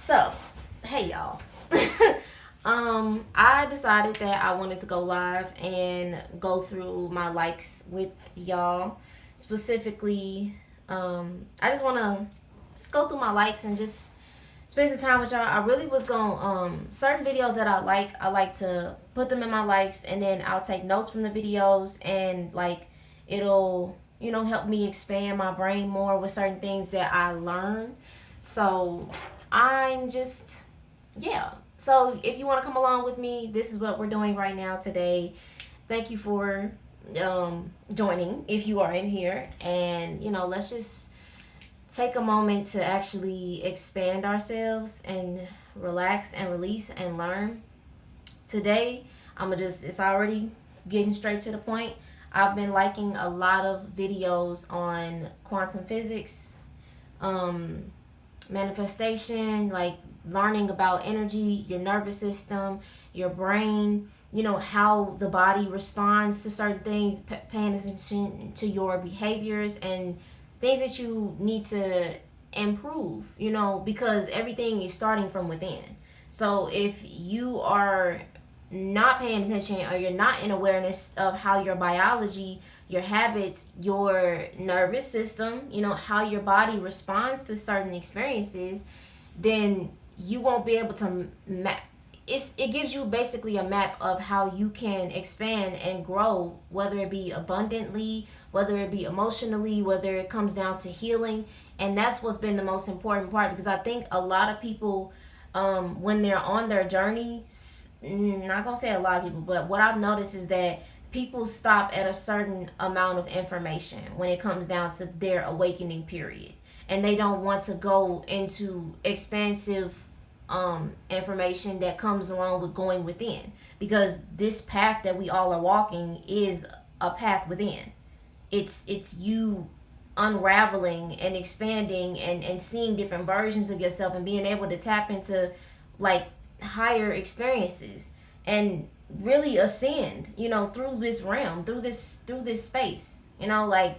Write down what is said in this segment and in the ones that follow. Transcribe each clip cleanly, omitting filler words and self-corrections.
So, hey y'all. I decided that I wanted to go live and go through my likes with y'all. Specifically, I just want to just go through my likes and just spend some time with y'all. I really was going certain videos that I like to put them in my likes, and then I'll take notes from the videos, and like it'll help me expand my brain more with certain things that I learn. So I'm just, yeah. So if you want to come along with me, this is what we're doing right now today. Thank you for joining if you are in here, and let's just take a moment to actually expand ourselves and relax and release and learn. Today, it's already getting straight to the point. I've been liking a lot of videos on quantum physics, um, manifestation, like learning about energy, your nervous system, your brain, how the body responds to certain things, paying attention to your behaviors and things that you need to improve, because everything is starting from within. So if you are not paying attention, or you're not in awareness of how your biology, your habits, your nervous system, how your body responds to certain experiences, then you won't be able to map. It gives you basically a map of how you can expand and grow, whether it be abundantly, whether it be emotionally, whether it comes down to healing. And that's what's been the most important part, because I think a lot of people, when they're on their journey, not gonna say a lot of people, but what I've noticed is that people stop at a certain amount of information when it comes down to their awakening period, and they don't want to go into expansive information that comes along with going within, because this path that we all are walking is a path within. It's you unraveling and expanding and seeing different versions of yourself and being able to tap into like higher experiences and really ascend, through this realm, through this space, like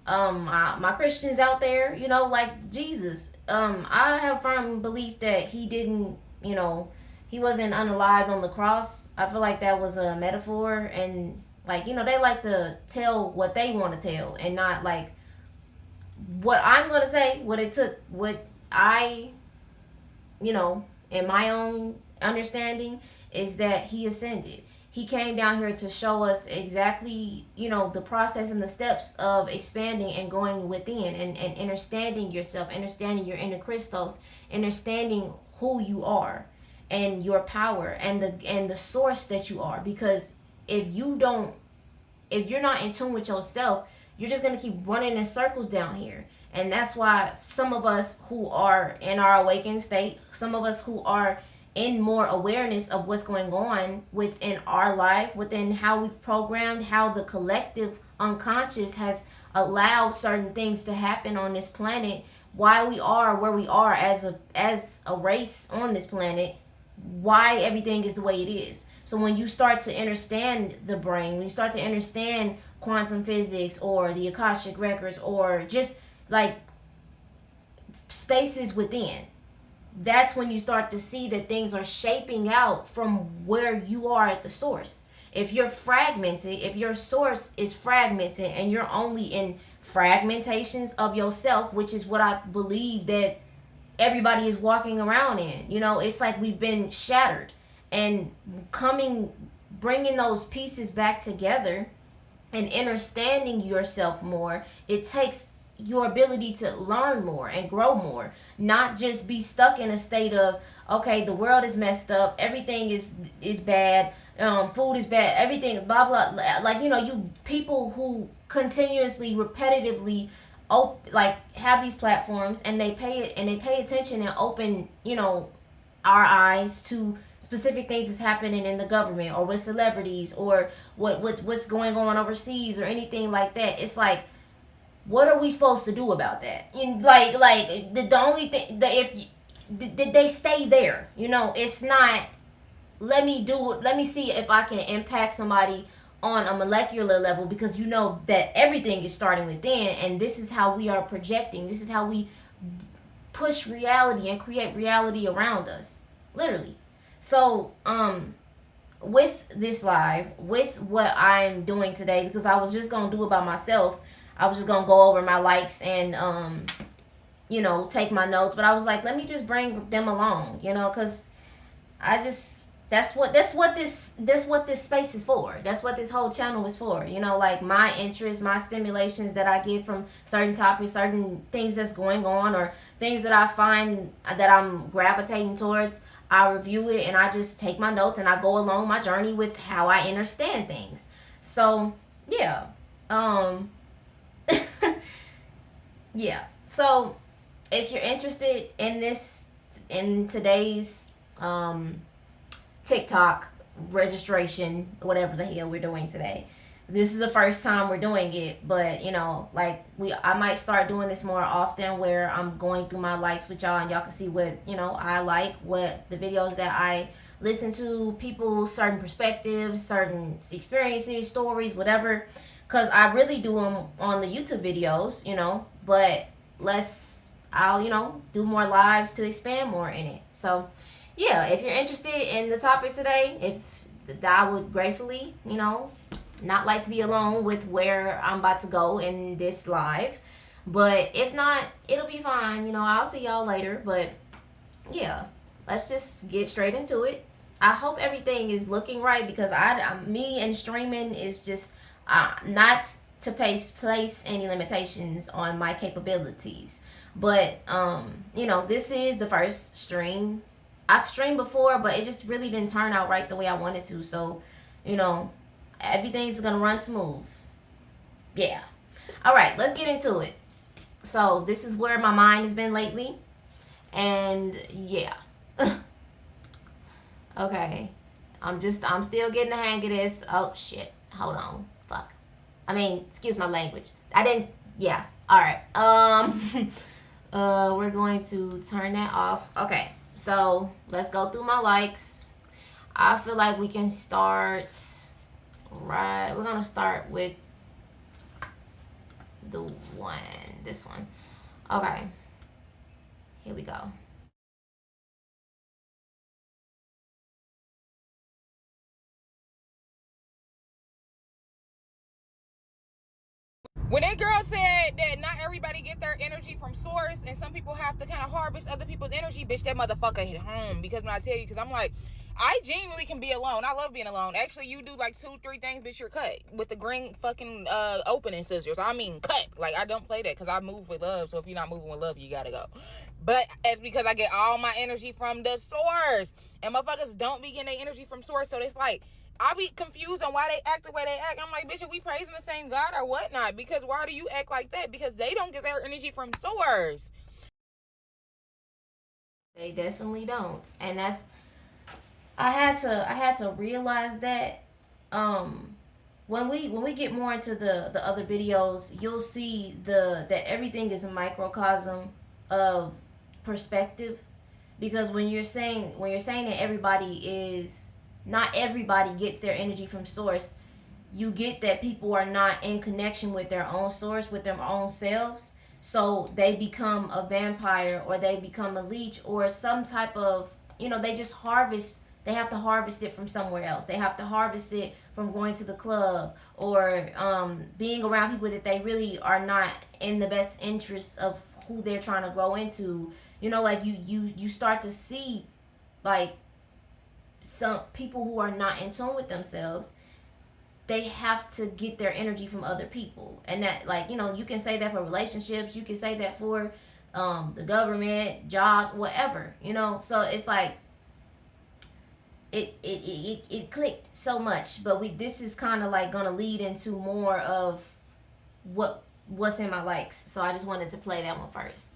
my Christians out there, like Jesus. I have firm belief that he didn't, he wasn't unalived on the cross. I feel like that was a metaphor, and like, they like to tell what they want to tell and not like what I'm gonna say, what it took, what I, in my own understanding, is that he ascended. He came down here to show us exactly, the process and the steps of expanding and going within, and understanding yourself, understanding your inner crystals, understanding who you are and your power and the source that you are. Because if you're not in tune with yourself, you're just gonna keep running in circles down here. And that's why some of us who are in our awakened state, some of us who are in more awareness of what's going on within our life, within how we've programmed, how the collective unconscious has allowed certain things to happen on this planet, why we are where we are as a race on this planet, why everything is the way it is. So when you start to understand the brain, when you start to understand quantum physics or the Akashic records, or just like spaces within, that's when you start to see that things are shaping out from where you are at the source. If you're fragmented, if your source is fragmented and you're only in fragmentations of yourself, which is what I believe that everybody is walking around in, it's like we've been shattered, and bringing those pieces back together and understanding yourself more, it takes your ability to learn more and grow more, not just be stuck in a state of, okay, the world is messed up, everything is bad, food is bad, everything blah blah, like, you people who continuously repetitively like have these platforms, and they pay attention and open, our eyes to specific things that's happening in the government, or with celebrities, or what's going on overseas, or anything like that. It's like, what are we supposed to do about that? Like the only thing that, if did they stay there, it's not, let me see if I can impact somebody on a molecular level, because that everything is starting within, and this is how we are projecting, this is how we push reality and create reality around us, literally. So with this live, with what I'm doing today, because I was just gonna do it by myself. I was just gonna go over my likes and take my notes, but I was like, let me just bring them along, because I just that's what this space is for. That's what this whole channel is for. Like my interests, my stimulations that I get from certain topics, certain things that's going on, or things that I find that I'm gravitating towards. I review it and I just take my notes and I go along my journey with how I understand things. So yeah, um, yeah. So if you're interested in this, in today's TikTok registration, whatever the hell we're doing today. This is the first time we're doing it, but like I might start doing this more often, where I'm going through my likes with y'all and y'all can see what I like, what the videos that I listen to, people, certain perspectives, certain experiences, stories, whatever. Cause I really do them on the YouTube videos, but I'll do more lives to expand more in it. So yeah, if you're interested in the topic today, if I would gratefully, not like to be alone with where I'm about to go in this live. But if not, it'll be fine. I'll see y'all later. But yeah, let's just get straight into it. I hope everything is looking right, because me and streaming is just not to place any limitations on my capabilities. But this is the first stream. I've streamed before, but it just really didn't turn out right the way I wanted to. So, you know, everything's gonna run smooth. Yeah. All right, let's get into it. So this is where my mind has been lately, and yeah. Okay, I'm still getting the hang of this. Oh shit, hold on, fuck. I mean, excuse my language. I didn't. Yeah. All right. We're going to turn that off. Okay. So let's go through my likes. I feel like we can start. Right. We're gonna start with this one. Okay. Here we go. When that girl said that not everybody get their energy from source and some people have to kind of harvest other people's energy, bitch, that motherfucker hit home. Because when I tell you, because I'm like, I genuinely can be alone. I love being alone. Actually, you do like 2-3 things, bitch, you're cut with the green fucking opening scissors. I mean, cut. Like, I don't play that because I move with love. So if you're not moving with love, you gotta go. But it's because I get all my energy from the source. And motherfuckers don't be getting their energy from source. So it's like, I be confused on why they act the way they act. I'm like, bitch, are we praising the same God or whatnot? Because why do you act like that? Because they don't get their energy from source. They definitely don't, and I had to realize that when we get more into the other videos, you'll see that everything is a microcosm of perspective. Because when you're saying that not everybody gets their energy from source, you get that people are not in connection with their own source, with their own selves. So they become a vampire, or they become a leech, or some type of, they just they have to harvest it from somewhere else. They have to harvest it from going to the club, or being around people that they really are not in the best interest of who they're trying to grow into. Like you start to see, like, some people who are not in tune with themselves, they have to get their energy from other people. And that, like, you can say that for relationships, you can say that for the government, jobs, whatever. So it's like it clicked so much. But this is kind of like gonna lead into more of what's in my likes. So I just wanted to play that one first.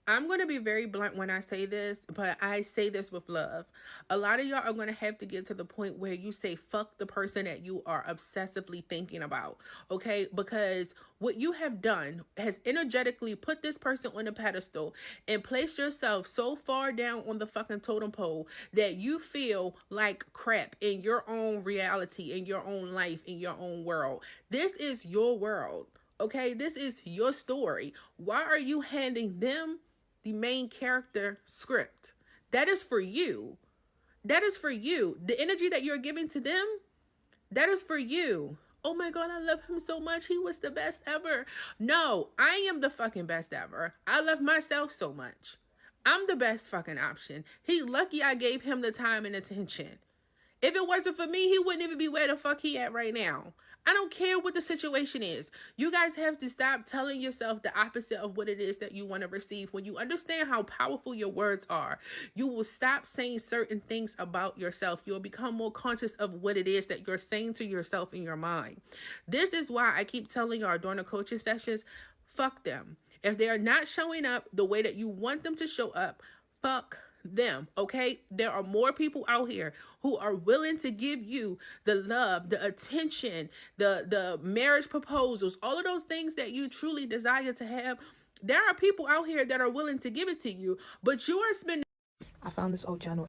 I'm going to be very blunt when I say this, but I say this with love. A lot of y'all are going to have to get to the point where you say, fuck the person that you are obsessively thinking about, okay? Because what you have done has energetically put this person on a pedestal and placed yourself so far down on the fucking totem pole that you feel like crap in your own reality, in your own life, in your own world. This is your world. Okay, this is your story. Why are you handing them the main character script? That is for you. That is for you. The energy that you're giving to them, that is for you. Oh my God, I love him so much. He was the best ever. No, I am the fucking best ever. I love myself so much. I'm the best fucking option. He lucky I gave him the time and attention. If it wasn't for me, he wouldn't even be where the fuck he at right now. I don't care what the situation is. You guys have to stop telling yourself the opposite of what it is that you want to receive. When you understand how powerful your words are, you will stop saying certain things about yourself. You'll become more conscious of what it is that you're saying to yourself in your mind. This is why I keep telling y'all during the coaching sessions, fuck them. If they are not showing up the way that you want them to show up, fuck them. Okay, there are more people out here who are willing to give you the love, the attention, the marriage proposals, all of those things that you truly desire to have. There are people out here that are willing to give it to you, but you are spending. I found this old channel.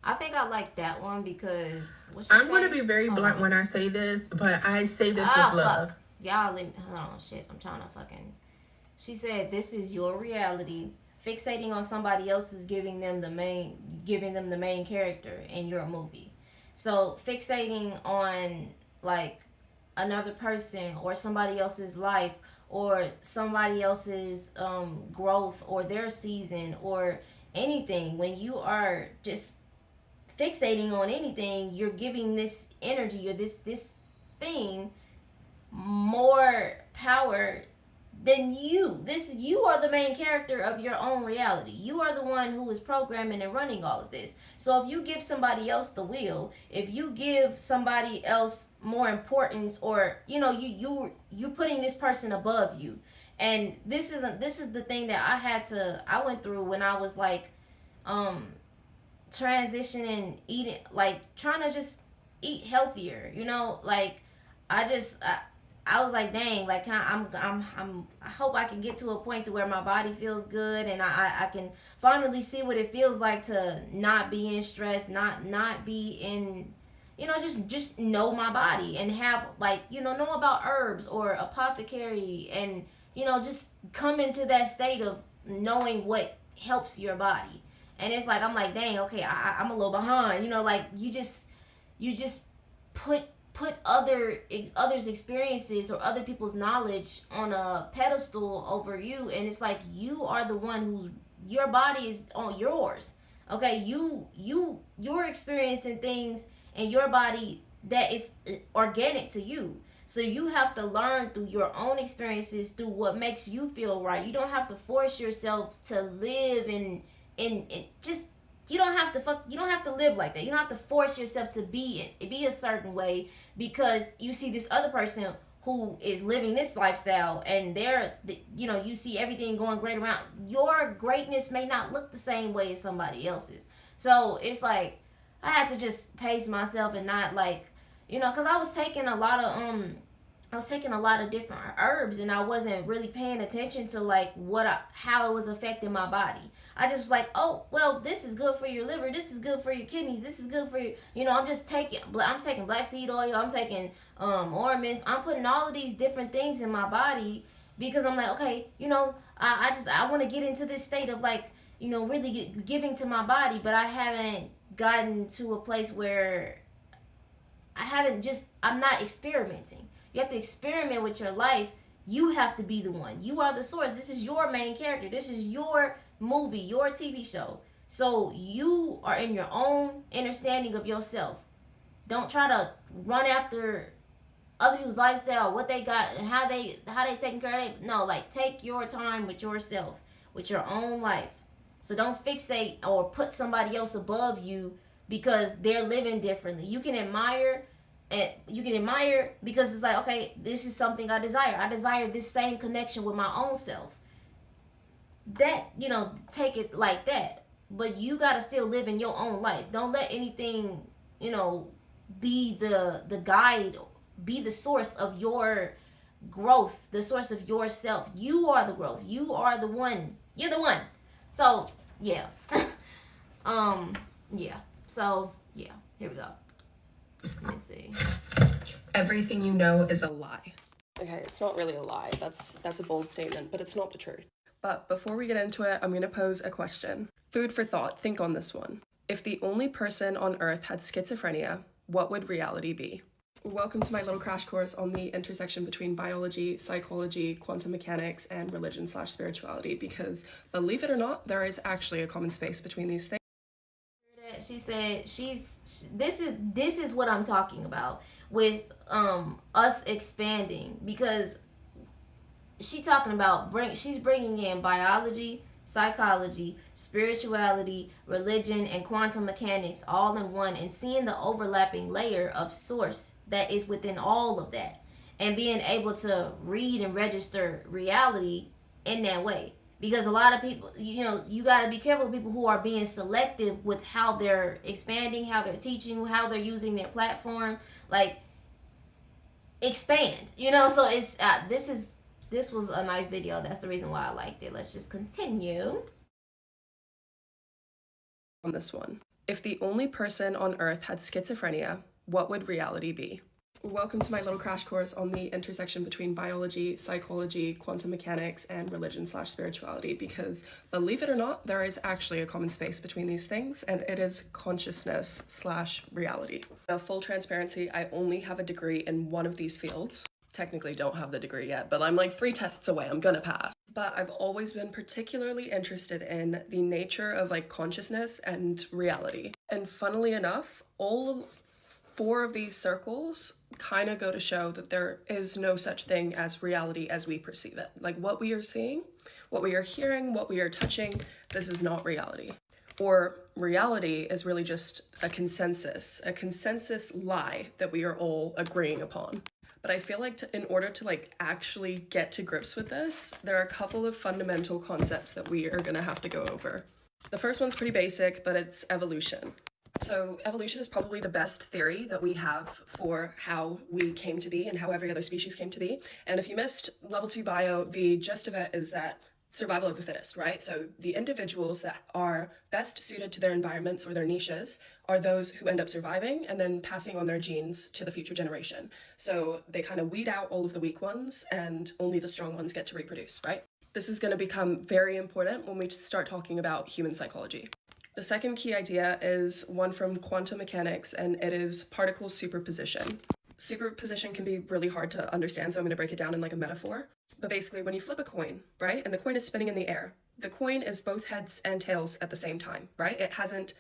I think I like that one because I'm going to be very blunt when I say this, but I say this with love. Fuck. Y'all, hold on, shit. I'm trying to fucking. She said, "This is your reality. Fixating on somebody else is giving them the main character in your movie. So fixating on like another person or somebody else's life or somebody else's growth or their season or anything, when you are just fixating on anything, you're giving this energy or this thing more power than you. You are the main character of your own reality. You are the one who is programming and running all of this. So if you give somebody else the wheel, if you give somebody else more importance, or you putting this person above you, and this is the thing that I went through when I was like transitioning, eating, like trying to just eat healthier, like I was like, dang, like I hope I can get to a point to where my body feels good and I can finally see what it feels like to not be in stress, not be in, just know my body and have like, know about herbs or apothecary and, just come into that state of knowing what helps your body. And it's like, I'm like, dang, okay, I'm a little behind, like you just put others' experiences or other people's knowledge on a pedestal over you, and it's like you are the one who's, your body is on yours. Okay, you're experiencing things in your body that is organic to you. So you have to learn through your own experiences, through what makes you feel right. You don't have to force yourself to live in just, you don't have to live like that. You don't have to force yourself to be a certain way because you see this other person who is living this lifestyle and you see everything going great around. Your greatness may not look the same way as somebody else's. So it's like I had to just pace myself and not like, because I was taking a lot of different herbs and I wasn't really paying attention to like how it was affecting my body. I just was like, oh, well, this is good for your liver. This is good for your kidneys. This is good for you. I'm taking black seed oil. I'm taking ornaments. I'm putting all of these different things in my body because I'm like, okay, I want to get into this state of like, really giving to my body, but I haven't gotten to a place where I'm not experimenting. You have to experiment with your life. You have to be the one. You are the source. This is your main character. This is your movie, your TV show. So you are in your own understanding of yourself. Don't try to run after other people's lifestyle, what they got, and how they taking care of it. No, like take your time with yourself, with your own life. So don't fixate or put somebody else above you because they're living differently. You can admire because it's like, okay, this is something I desire. I desire this same connection with my own self. That, take it like that. But you got to still live in your own life. Don't let anything, be the guide, be the source of your growth, the source of yourself. You are the growth. You are the one. You're the one. So, yeah. Yeah. So, yeah. Here we go. Let me see. Everything you know is a lie. Okay, it's not really a lie. That's a bold statement, but it's not the truth. But before we get into it, I'm going to pose a question. Food for thought. Think on this one. If the only person on Earth had schizophrenia, what would reality be? Welcome to my little crash course on the intersection between biology, psychology, quantum mechanics, and religion/spirituality, because believe it or not, there is actually a common space between these things. She said this is what I'm talking about with us expanding, because she's talking about she's bringing in biology, psychology, spirituality, religion, and quantum mechanics all in one, and seeing the overlapping layer of source that is within all of that, and being able to read and register reality in that way. Because a lot of people, you got to be careful with people who are being selective with how they're expanding, how they're teaching, how they're using their platform. Like, expand, so it's this was a nice video. That's the reason why I liked it. Let's just continue on this one. If the only person on Earth had schizophrenia, what would reality be? Welcome to my little crash course on the intersection between biology, psychology, quantum mechanics, and religion/spirituality, because believe it or not, there is actually a common space between these things, and it is consciousness/reality. Now, full transparency, I only have a degree in one of these fields. Technically don't have the degree yet, but I'm like 3 tests away. I'm gonna pass. But I've always been particularly interested in the nature of like consciousness and reality. And funnily enough, all 4 of these circles kind of go to show that there is no such thing as reality as we perceive it. Like what we are seeing, what we are hearing, what we are touching, this is not reality. Or reality is really just a consensus lie that we are all agreeing upon. But I feel like in order to like actually get to grips with this, there are a couple of fundamental concepts that we are gonna have to go over. The first one's pretty basic, but it's evolution. So evolution is probably the best theory that we have for how we came to be and how every other species came to be. And if you missed level 2 bio, the gist of it is that survival of the fittest, right? So the individuals that are best suited to their environments or their niches are those who end up surviving and then passing on their genes to the future generation. So they kind of weed out all of the weak ones and only the strong ones get to reproduce, right? This is going to become very important when we start talking about human psychology. The second key idea is one from quantum mechanics, and it is particle superposition. Superposition can be really hard to understand, so I'm going to break it down in like a metaphor. But basically, when you flip a coin, right, and the coin is spinning in the air, the coin is both heads and tails at the same time, right? It hasn't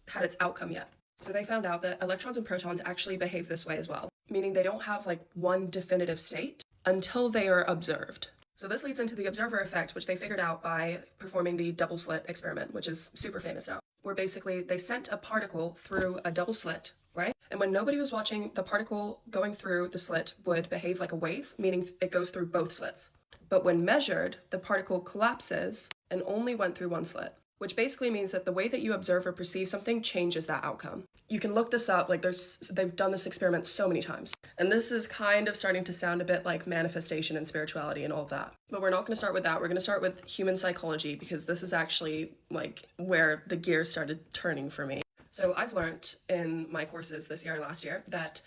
had its outcome yet. So they found out that electrons and protons actually behave this way as well, meaning they don't have like one definitive state until they are observed. So this leads into the observer effect, which they figured out by performing the double slit experiment, which is super famous now, where basically they sent a particle through a double slit, right? And when nobody was watching, the particle going through the slit would behave like a wave, meaning it goes through both slits. But when measured, the particle collapses and only went through one slit, which basically means that the way that you observe or perceive something changes that outcome. You can look this up, like they've done this experiment so many times. And this is kind of starting to sound a bit like manifestation and spirituality and all of that. But we're not gonna start with that. We're gonna start with human psychology, because this is actually like where the gears started turning for me. So I've learned in my courses this year and last year that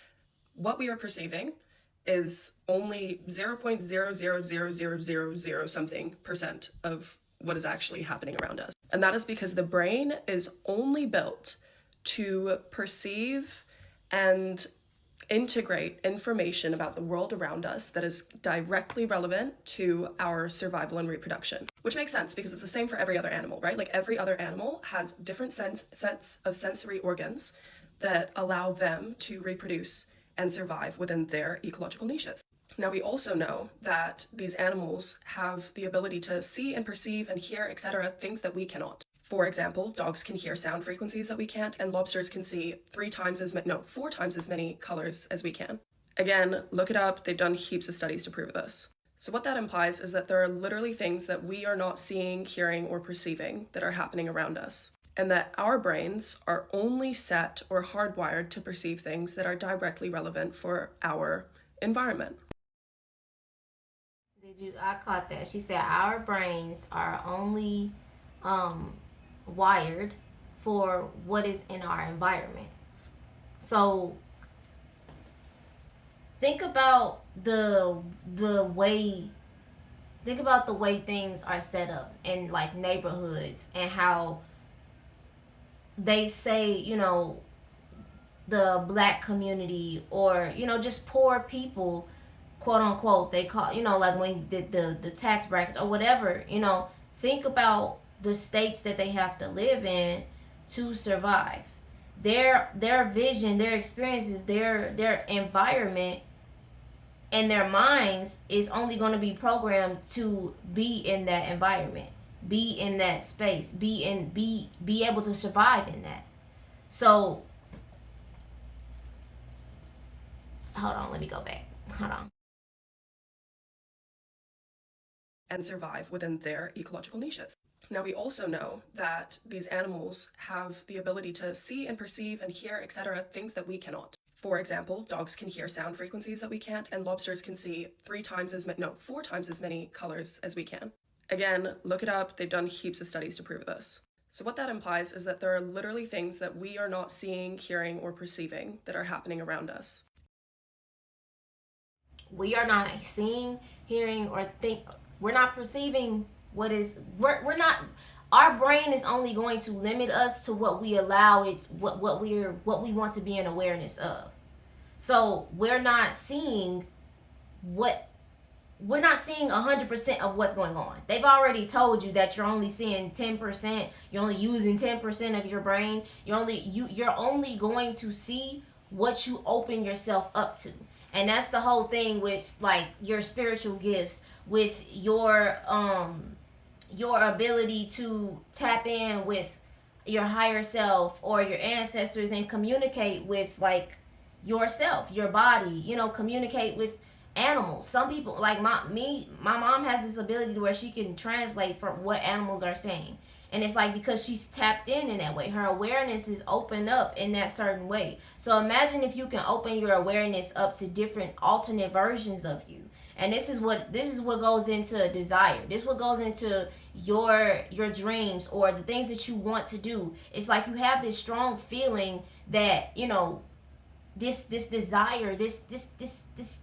what we are perceiving is only 0.00000 something % of what is actually happening around us. And that is because the brain is only built to perceive and integrate information about the world around us that is directly relevant to our survival and reproduction. Which makes sense, because it's the same for every other animal, right? Like every other animal has different sets of sensory organs that allow them to reproduce and survive within their ecological niches. Now, we also know that these animals have the ability to see and perceive and hear, etc., things that we cannot. For example, dogs can hear sound frequencies that we can't, and lobsters can see 4 times as many colors as we can. Again, look it up. They've done heaps of studies to prove this. So what that implies is that there are literally things that we are not seeing, hearing, or perceiving that are happening around us, and that our brains are only set or hardwired to perceive things that are directly relevant for our environment. I caught that. She said our brains are only wired for what is in our environment. So think about the way think about the way things are set up in like neighborhoods, and how they say, the black community, or just poor people, quote unquote, they call, like when the tax brackets or whatever, think about the states that they have to live in to survive. Their vision, their experiences, their environment, and their minds is only going to be programmed to be in that environment, be in that space, be able to survive in that. So hold on, let me go back. Hold on. And survive within their ecological niches. Now, we also know that these animals have the ability to see and perceive and hear, etc., things that we cannot. For example, dogs can hear sound frequencies that we can't, and lobsters can see 4 times as many colors as we can. Again, look it up. They've done heaps of studies to prove this. So what that implies is that there are literally things that we are not seeing, hearing, or perceiving that are happening around us. We are not seeing, hearing, or we're not perceiving we're not, our brain is only going to limit us to what we allow it, what we want to be in awareness of. So we're not seeing 100% of what's going on. They've already told you that you're only seeing 10%. You're only using 10% of your brain. You're only going to see what you open yourself up to. And that's the whole thing with like your spiritual gifts, with your ability to tap in with your higher self or your ancestors and communicate with like yourself, your body, communicate with animals. Some people, like my mom has this ability to where she can translate for what animals are saying. And it's like because she's tapped in that way. Her awareness is opened up in that certain way. So imagine if you can open your awareness up to different alternate versions of you. And this is what goes into desire. This is what goes into your dreams or the things that you want to do. It's like you have this strong feeling that, this desire, this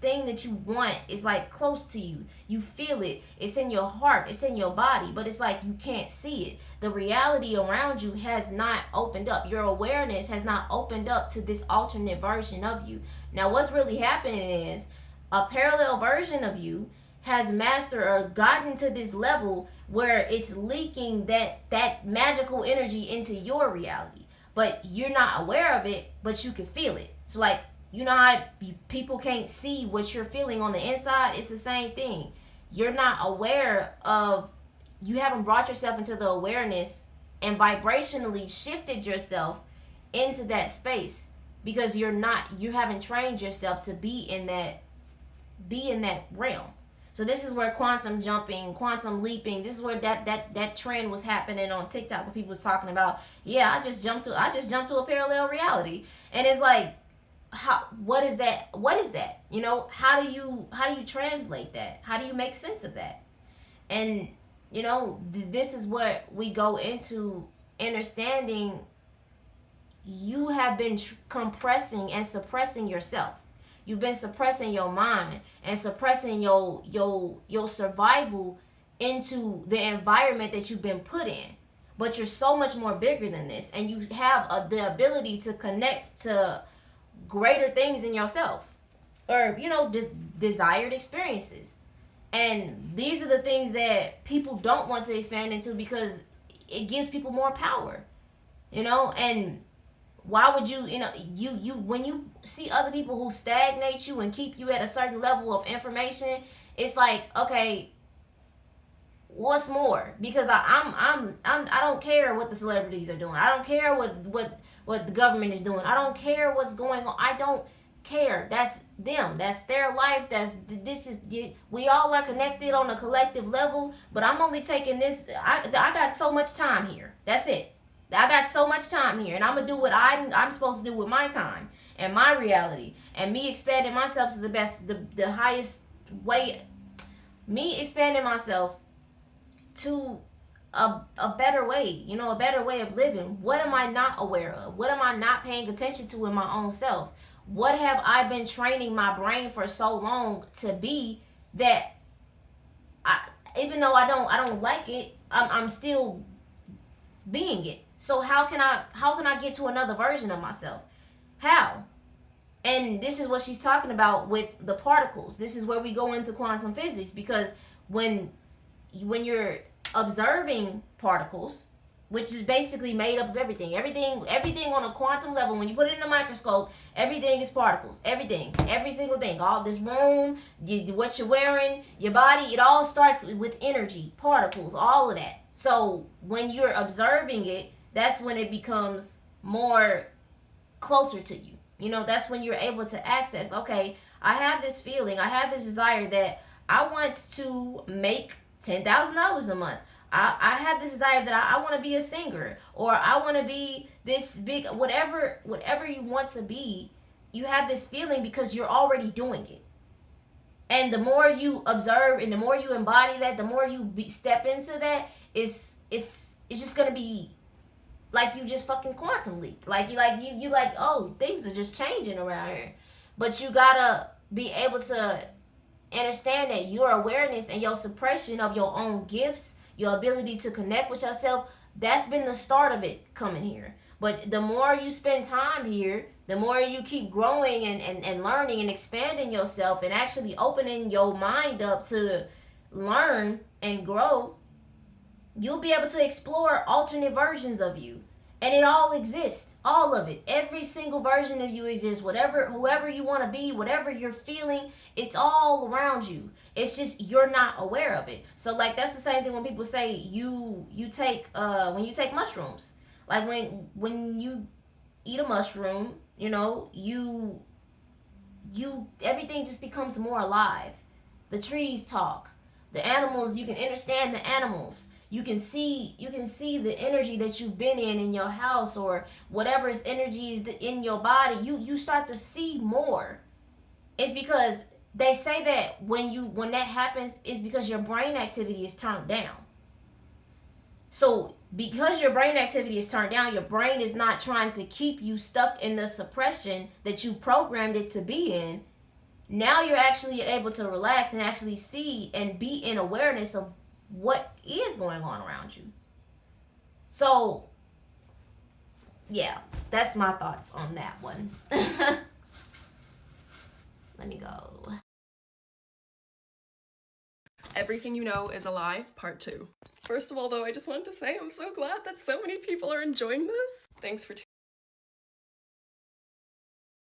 thing that you want is like close to you. You feel it. It's in your heart. It's in your body. But it's like you can't see it. The reality around you has not opened up. Your awareness has not opened up to this alternate version of you. Now, what's really happening is a parallel version of you has mastered or gotten to this level where it's leaking that magical energy into your reality. But you're not aware of it, but you can feel it. So like, how people can't see what you're feeling on the inside? It's the same thing. You're not aware of, you haven't brought yourself into the awareness and vibrationally shifted yourself into that space because you haven't trained yourself to be in that realm. So this is where quantum jumping, quantum leaping, this is where that trend was happening on TikTok, where people was talking about, yeah, I just jumped to a parallel reality. And it's like, what is that? How do you translate that? How do you make sense of that? And this is what we go into understanding. You have been compressing and suppressing yourself. You've been suppressing your mind and suppressing your survival into the environment that you've been put in. But you're so much more bigger than this, and you have the ability to connect to greater things in yourself, or desired experiences. And these are the things that people don't want to expand into because it gives people more power, and why would you when you see other people who stagnate you and keep you at a certain level of information, it's like, okay, what's more? Because I don't care what the celebrities are doing. I don't care what the government is doing. I don't care what's going on. I don't care. That's them. That's their life. We all are connected on a collective level, but I'm only taking this. I got so much time here. That's it. I got so much time here, and I'm gonna do what I'm supposed to do with my time and my reality, and me expanding myself to the highest way. Me expanding myself to a better way, a better way of living. What am I not aware of? What am I not paying attention to in my own self? what have I been training my brain for so long to be that even though I don't like it, I'm still being it. So how can I get to another version of myself? How? And this is what she's talking about with the particles. This is where we go into quantum physics, because when you're observing particles, which is basically made up of everything on a quantum level, when you put it in a microscope, everything is particles. Every single thing, all this room, what you're wearing, your body, it all starts with energy, particles, all of that. So when you're observing it, that's when it becomes more closer to you. You know, that's when you're able to access, okay, I have this feeling, I have this desire that I want to make $10,000 a month. I have this desire that I want to be a singer, or I want to be this big, whatever you want to be. You have this feeling because you're already doing it. And the more you observe and the more you embody that, the more you step into that, it's just gonna be like you just fucking quantum leaped. Like you like, oh, things are just changing around here. But you gotta be able to understand that your awareness and your suppression of your own gifts, your ability to connect with yourself, that's been the start of it coming here. But the more you spend time here, the more you keep growing and learning and expanding yourself and actually opening your mind up to learn and grow, you'll be able to explore alternate versions of you. And it all exists. All of it. Every single version of you exists. Whoever you want to be, whatever you're feeling, it's all around you. It's just you're not aware of it. So like that's the same thing when people say you take when you take mushrooms. Like when you eat a mushroom, you know, you everything just becomes more alive. The trees talk. The animals, you can understand the animals. You can see the energy that you've been in your house, or whatever's energy is in your body. You start to see more. It's because they say that when that happens, it's because your brain activity is turned down. So because your brain activity is turned down, your brain is not trying to keep you stuck in the suppression that you programmed it to be in. Now you're actually able to relax and actually see and be in awareness of what is going on around you. So yeah, that's my thoughts on that one. Let me go. Everything You Know Is a Lie, Part 2. First of all, though, I just wanted to say I'm so glad that so many people are enjoying this. Thanks for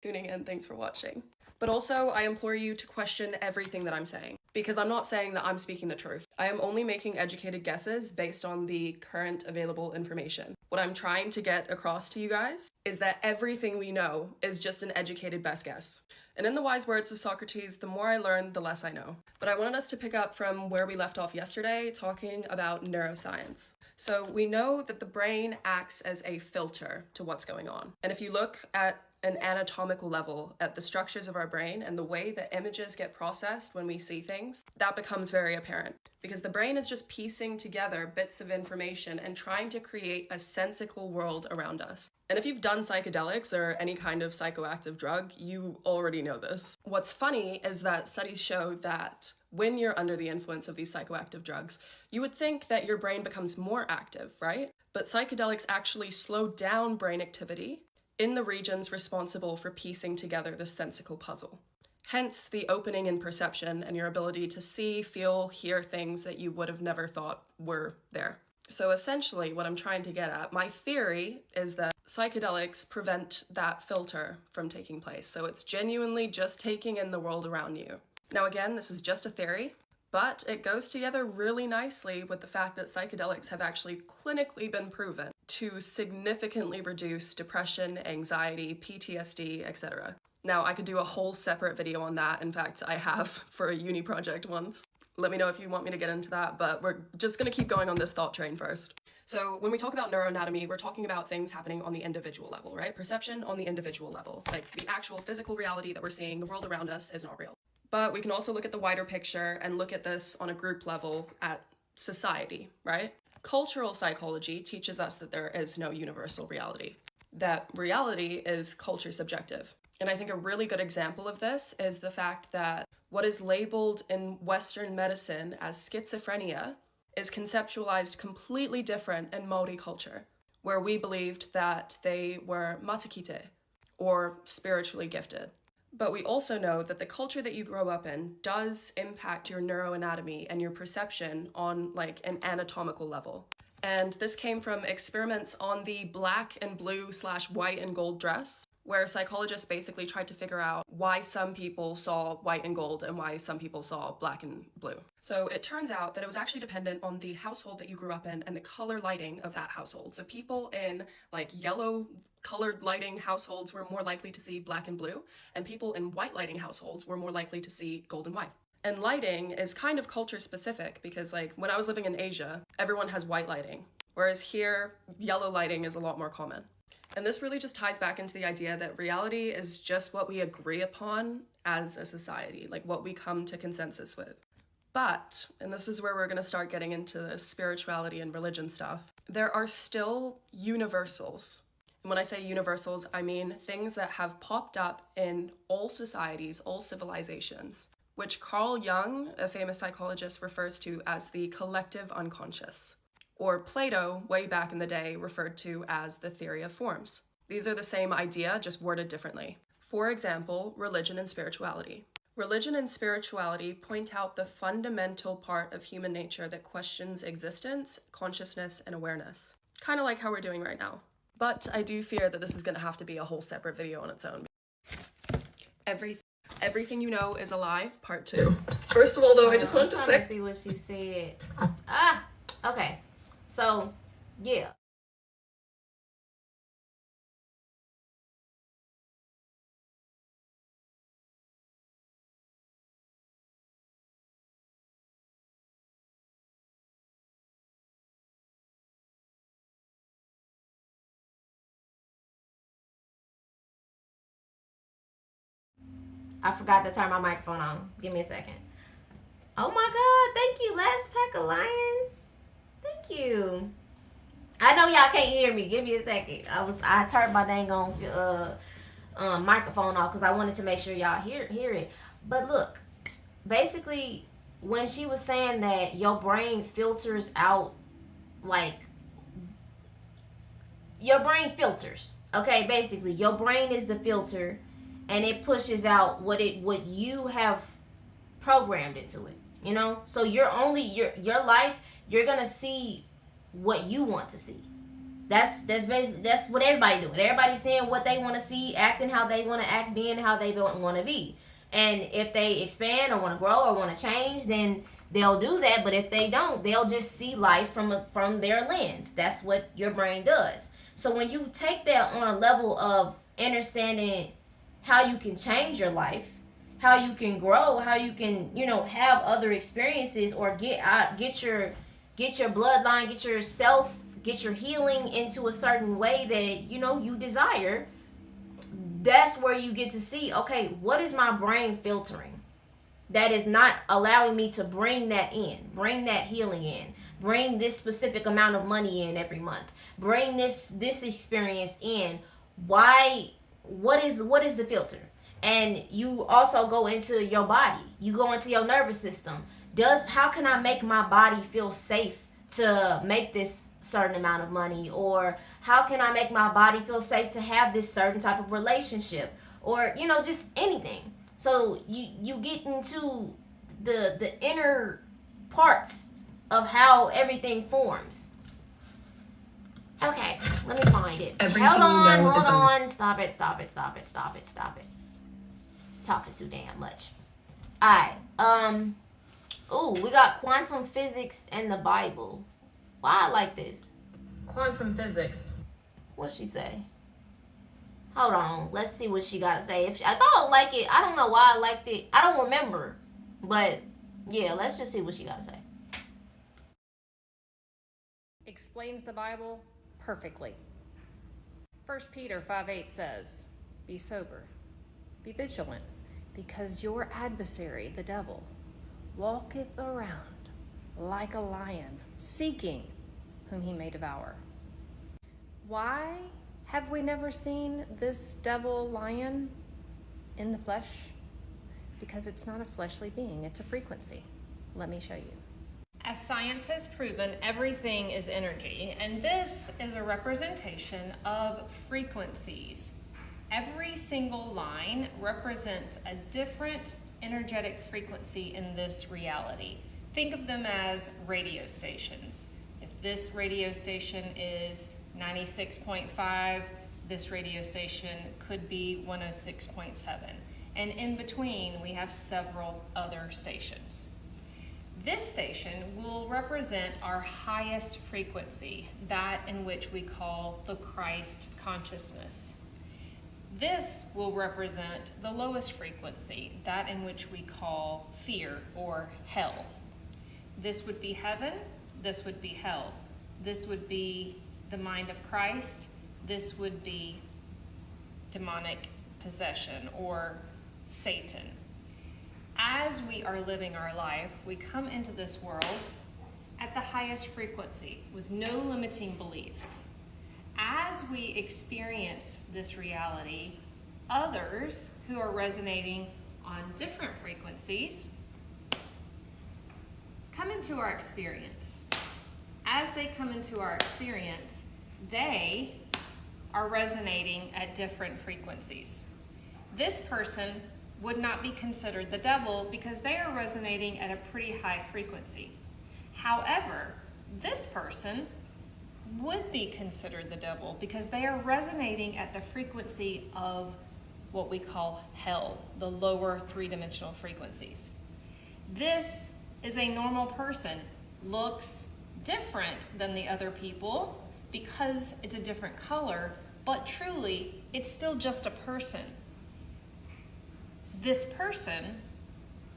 tuning in. Thanks for watching. But also, I implore you to question everything that I'm saying, because I'm not saying that I'm speaking the truth. I am only making educated guesses based on the current available information. What I'm trying to get across to you guys is that everything we know is just an educated best guess. And in the wise words of Socrates, the more I learn, the less I know. But I wanted us to pick up from where we left off yesterday, talking about neuroscience. So we know that the brain acts as a filter to what's going on. And if you look at an anatomical level at the structures of our brain and the way that images get processed when we see things, that becomes very apparent. Because the brain is just piecing together bits of information and trying to create a sensical world around us. And if you've done psychedelics or any kind of psychoactive drug, you already know this. What's funny is that studies show that when you're under the influence of these psychoactive drugs, you would think that your brain becomes more active, right? But psychedelics actually slow down brain activity in the regions responsible for piecing together the sensical puzzle. Hence the opening in perception and your ability to see, feel, hear things that you would have never thought were there. So essentially what I'm trying to get at, my theory is that psychedelics prevent that filter from taking place. So it's genuinely just taking in the world around you. Now again, this is just a theory, but it goes together really nicely with the fact that psychedelics have actually clinically been proven to significantly reduce depression, anxiety, PTSD, etc. Now, I could do a whole separate video on that. In fact, I have for a uni project once. Let me know if you want me to get into that, but we're just gonna keep going on this thought train first. So when we talk about neuroanatomy, we're talking about things happening on the individual level, right? Perception on the individual level. Like the actual physical reality that we're seeing, the world around us is not real. But we can also look at the wider picture and look at this on a group level at society, right? Cultural psychology teaches us that there is no universal reality, that reality is culture subjective. And I think a really good example of this is the fact that what is labeled in Western medicine as schizophrenia is conceptualized completely different in Maori culture, where we believed that they were matakite, or spiritually gifted. But we also know that the culture that you grow up in does impact your neuroanatomy and your perception on like an anatomical level. And this came from experiments on the black and blue / white and gold dress, where psychologists basically tried to figure out why some people saw white and gold and why some people saw black and blue. So it turns out that it was actually dependent on the household that you grew up in and the color lighting of that household. So people in like yellow colored lighting households were more likely to see black and blue, and people in white lighting households were more likely to see gold and white. And lighting is kind of culture specific because like when I was living in Asia, everyone has white lighting, whereas here, yellow lighting is a lot more common. And this really just ties back into the idea that reality is just what we agree upon as a society, like what we come to consensus with. But, and this is where we're going to start getting into the spirituality and religion stuff, there are still universals. And when I say universals, I mean things that have popped up in all societies, all civilizations, which Carl Jung, a famous psychologist, refers to as the collective unconscious, or Plato, way back in the day, referred to as the theory of forms. These are the same idea, just worded differently. For example, religion and spirituality. Religion and spirituality point out the fundamental part of human nature that questions existence, consciousness, and awareness. Kind of like how we're doing right now. But I do fear that this is going to have to be a whole separate video on its own. Everything you know is a lie, part 2. First of all, though, I just wanted to say... see what she said. Okay. So, yeah. I forgot to turn my microphone on. Give me a second. Oh my God. Thank you, Last Pack Alliance. Thank you. I know y'all can't hear me. Give me a second. I turned my dang on microphone off because I wanted to make sure y'all hear it. But look, basically, when she was saying that your brain filters out, like, your brain filters. Okay, basically, your brain is the filter, and it pushes out what you have programmed into it. You know, so your life, you're gonna see what you want to see. That's basically, that's what everybody doing. Everybody's saying what they want to see, acting how they want to act, being how they want to be. And if they expand or want to grow or want to change, then they'll do that. But if they don't, they'll just see life from their lens. That's what your brain does. So when you take that on a level of understanding how you can change your life, how you can grow, how you can, have other experiences, or get your bloodline, get your healing into a certain way that you desire. That's where you get to see, okay, what is my brain filtering that is not allowing me to bring that healing in, bring this specific amount of money in every month, bring this experience in. What is the filter? And you also go into your body. You go into your nervous system. How can I make my body feel safe to make this certain amount of money? Or how can I make my body feel safe to have this certain type of relationship? Or, just anything. So you get into the inner parts of how everything forms. Okay, let me find it. Hold on. Stop it. Talking too damn much. Alright. We got quantum physics in the Bible. Why I like this? Quantum physics. What'd she say? Hold on. Let's see what she got to say. If I don't like it, I don't know why I liked it. I don't remember. But, yeah, let's just see what she got to say. Explains the Bible perfectly. 1 Peter 5:8 says, "Be sober, be vigilant, because your adversary, the devil, walketh around like a lion, seeking whom he may devour." Why have we never seen this devil lion in the flesh? Because it's not a fleshly being, it's a frequency. Let me show you. As science has proven, everything is energy, and this is a representation of frequencies. Every single line represents a different energetic frequency in this reality. Think of them as radio stations. If this radio station is 96.5, this radio station could be 106.7. And in between, we have several other stations. This station will represent our highest frequency, that in which we call the Christ consciousness. This will represent the lowest frequency, that in which we call fear or hell. This would be heaven, this would be hell. This would be the mind of Christ, this would be demonic possession or Satan. As we are living our life, we come into this world at the highest frequency with no limiting beliefs. As we experience this reality, others who are resonating on different frequencies come into our experience. As they come into our experience, they are resonating at different frequencies. This person would not be considered the devil because they are resonating at a pretty high frequency. However, this person would be considered the devil because they are resonating at the frequency of what we call hell, the lower three-dimensional frequencies. This is a normal person, looks different than the other people because it's a different color, but truly, it's still just a person. This person,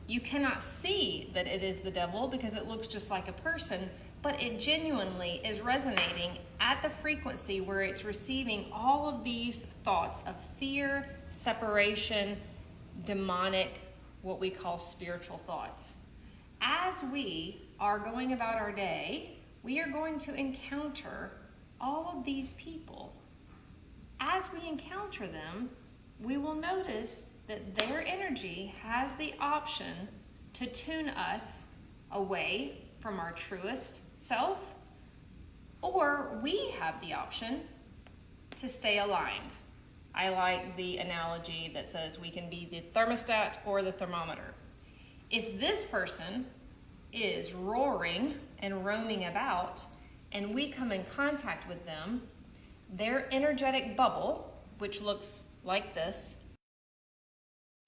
you cannot see that it is the devil because it looks just like a person, but it genuinely is resonating at the frequency where it's receiving all of these thoughts of fear, separation, demonic, what we call spiritual thoughts. As we are going about our day, we are going to encounter all of these people. As we encounter them, we will notice that their energy has the option to tune us away from our truest self, or we have the option to stay aligned. I like the analogy that says we can be the thermostat or the thermometer. If this person is roaring and roaming about and we come in contact with them, their energetic bubble, which looks like this,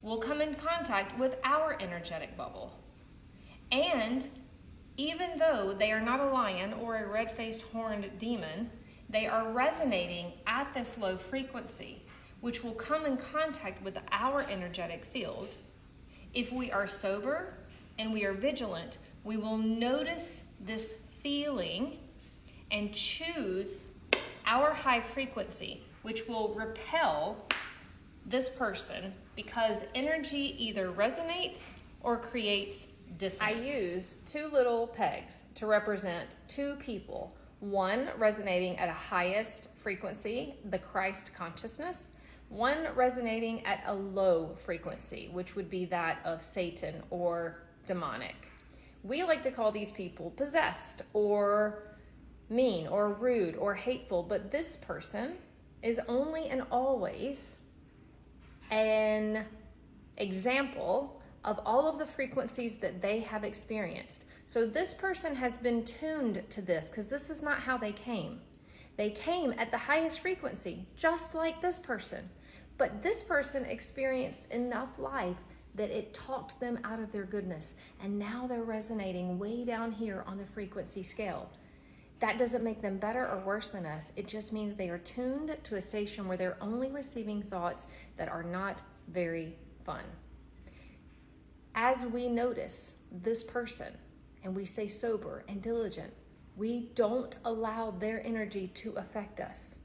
will come in contact with our energetic bubble. And even though they are not a lion or a red-faced horned demon, they are resonating at this low frequency, which will come in contact with our energetic field. If we are sober and we are vigilant, we will notice this feeling and choose our high frequency, which will repel this person because energy either resonates or creates dissonance. I used two little pegs to represent two people. One resonating at a highest frequency, the Christ consciousness. One resonating at a low frequency, which would be that of Satan or demonic. We like to call these people possessed or mean or rude or hateful, but this person is only and always an example of all of the frequencies that they have experienced. So this person has been tuned to this because this is not how they came. They came at the highest frequency, just like this person. But this person experienced enough life that it talked them out of their goodness. And now they're resonating way down here on the frequency scale. That doesn't make them better or worse than us. It just means they are tuned to a station where they're only receiving thoughts that are not very fun. As we notice this person and we stay sober and diligent, we don't allow their energy to affect us.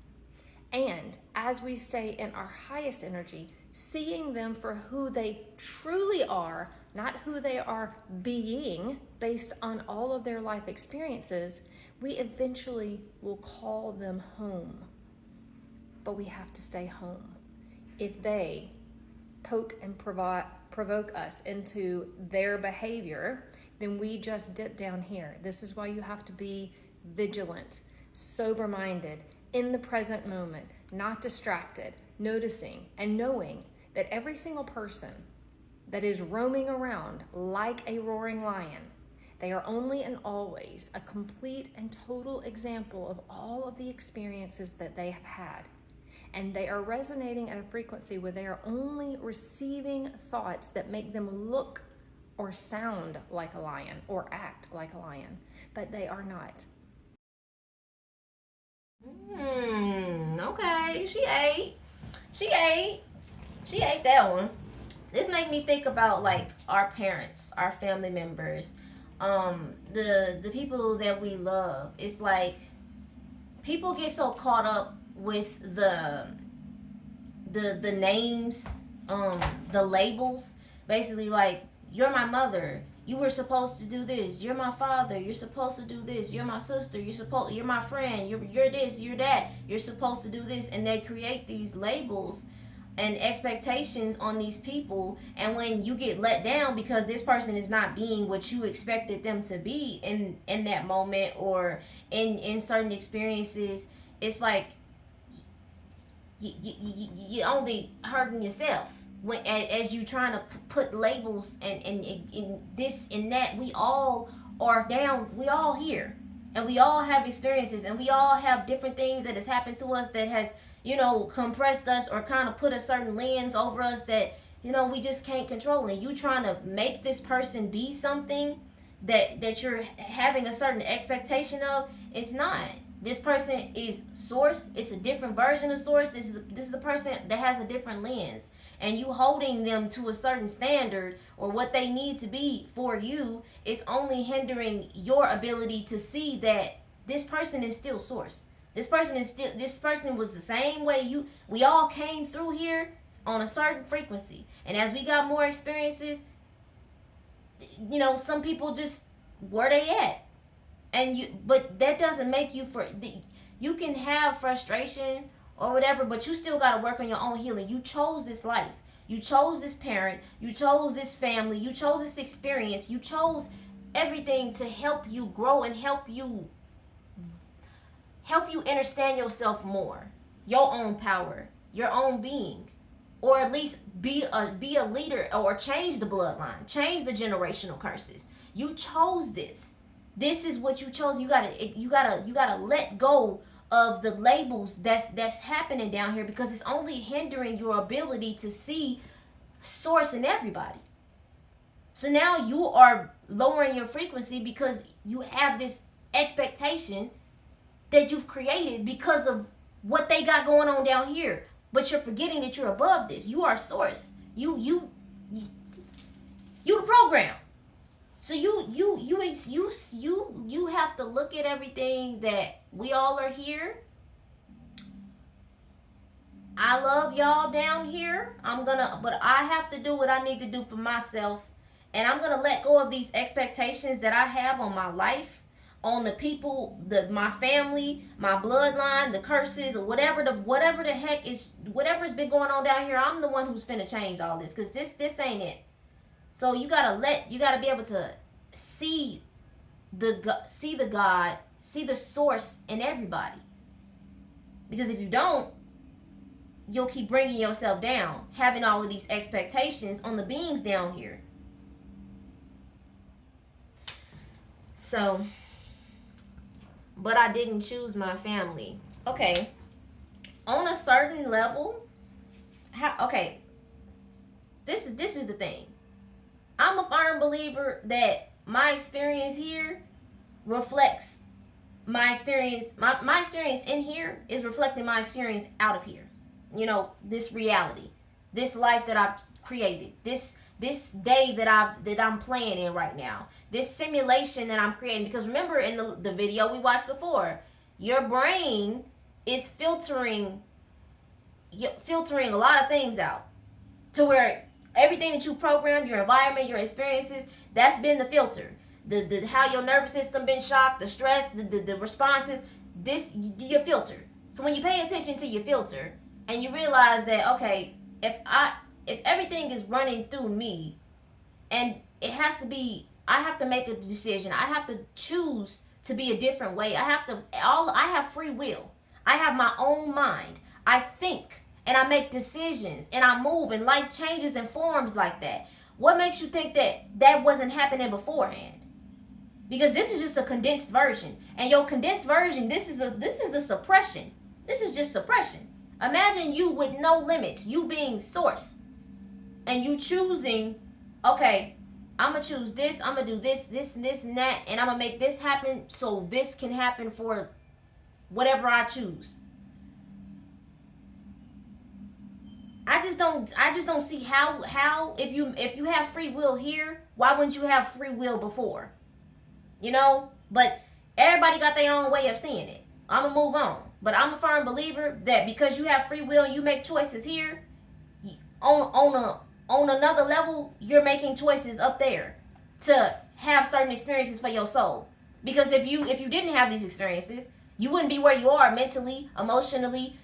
And as we stay in our highest energy, seeing them for who they truly are, not who they are being based on all of their life experiences, we eventually will call them home. But we have to stay home. If they poke and provoke us into their behavior, then we just dip down here. This is why you have to be vigilant, sober-minded, in the present moment, not distracted, noticing and knowing that every single person that is roaming around like a roaring lion, they are only and always a complete and total example of all of the experiences that they have had. And they are resonating at a frequency where they are only receiving thoughts that make them look or sound like a lion or act like a lion, but they are not. Okay. She ate that one. This made me think about like our parents, our family members, the people that we love. It's like people get so caught up with the names, the labels. Basically, like, you're my mother, you were supposed to do this. You're my father, you're supposed to do this. You're my sister, you're my friend, you're this, you're that. You're supposed to do this, and they create these labels and expectations on these people. And when you get let down because this person is not being what you expected them to be in that moment or in certain experiences, it's like you only hurting yourself when as you trying to put labels and in this and that. We all are down, we all here, and we all have experiences, and we all have different things that has happened to us that has, you know, compressed us or kind of put a certain lens over us that, you know, we just can't control. And you trying to make this person be something that you're having a certain expectation of. It's not. This person is source. It's a different version of source. This is a person that has a different lens, and you holding them to a certain standard or what they need to be for you is only hindering your ability to see that this person is still source. This person was the same way we all came through here on a certain frequency. And as we got more experiences, you know, some people just where they at. But that doesn't make you you can have frustration or whatever, but you still got to work on your own healing. You chose this life. You chose this parent. You chose this family. You chose this experience. You chose everything to help you grow and help you understand yourself more, your own power, your own being, or at least be a leader or change the bloodline, change the generational curses. You chose this. This is what you chose. You gotta let go of the labels that's happening down here, because it's only hindering your ability to see source in everybody. So now you are lowering your frequency because you have this expectation that you've created because of what they got going on down here. But you're forgetting that you're above this. You are source. You the program. So you have to look at everything that we all are here. I love y'all down here. But I have to do what I need to do for myself. And I'm gonna let go of these expectations that I have on my life, on the people, my family, my bloodline, the curses, or whatever the heck is, whatever's been going on down here. I'm the one who's finna change all this, because this ain't it. So you gotta be able to see the God, see the source in everybody. Because if you don't, you'll keep bringing yourself down, having all of these expectations on the beings down here. So, but I didn't choose my family. Okay. On a certain level, this is the thing. I'm a firm believer that my experience here reflects my experience. My experience in here is reflecting my experience out of here. You know, this reality, this life that I've created, this day that I'm playing in right now, this simulation that I'm creating. Because remember, in the video we watched before, your brain is filtering a lot of things out, to where everything that you programmed, your environment, your experiences, that's been the filter. The how your nervous system been shocked, the stress, the responses, this your filter. So when you pay attention to your filter and you realize that, okay, if if everything is running through me, and it has to be, I have to make a decision. I have to choose to be a different way. I have free will. I have my own mind. I think and I make decisions and I move, and life changes and forms like that. What makes you think that that wasn't happening beforehand? Because this is just a condensed version. And your condensed version, this is the suppression. This is just suppression. Imagine you with no limits, you being source, and you choosing, okay, I'm going to choose this, I'm going to do this, this, and this, and that, and I'm going to make this happen so this can happen for whatever I choose. I just don't see how if you have free will here, why wouldn't you have free will before? You know? But everybody got their own way of seeing it. I'm going to move on. But I'm a firm believer that because you have free will and you make choices here, on another level, you're making choices up there to have certain experiences for your soul. Because if you didn't have these experiences, you wouldn't be where you are mentally, emotionally,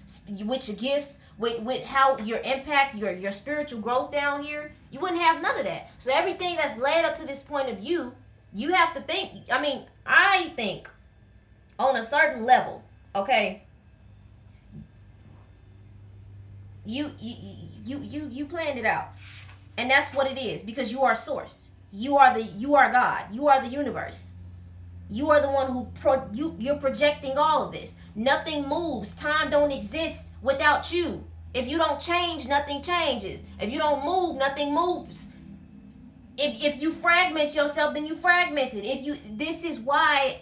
with your gifts, with how your impact, your spiritual growth down here. You wouldn't have none of that. So everything that's led up to this point of view, you have to think. I mean, I think on a certain level, okay. You planned it out, and that's what it is, because you are source. You are God. You are the universe. You are the one you're projecting all of this. Nothing moves. Time don't exist without you. If you don't change, nothing changes. If you don't move, nothing moves. If you fragment yourself, then you fragmented. This is why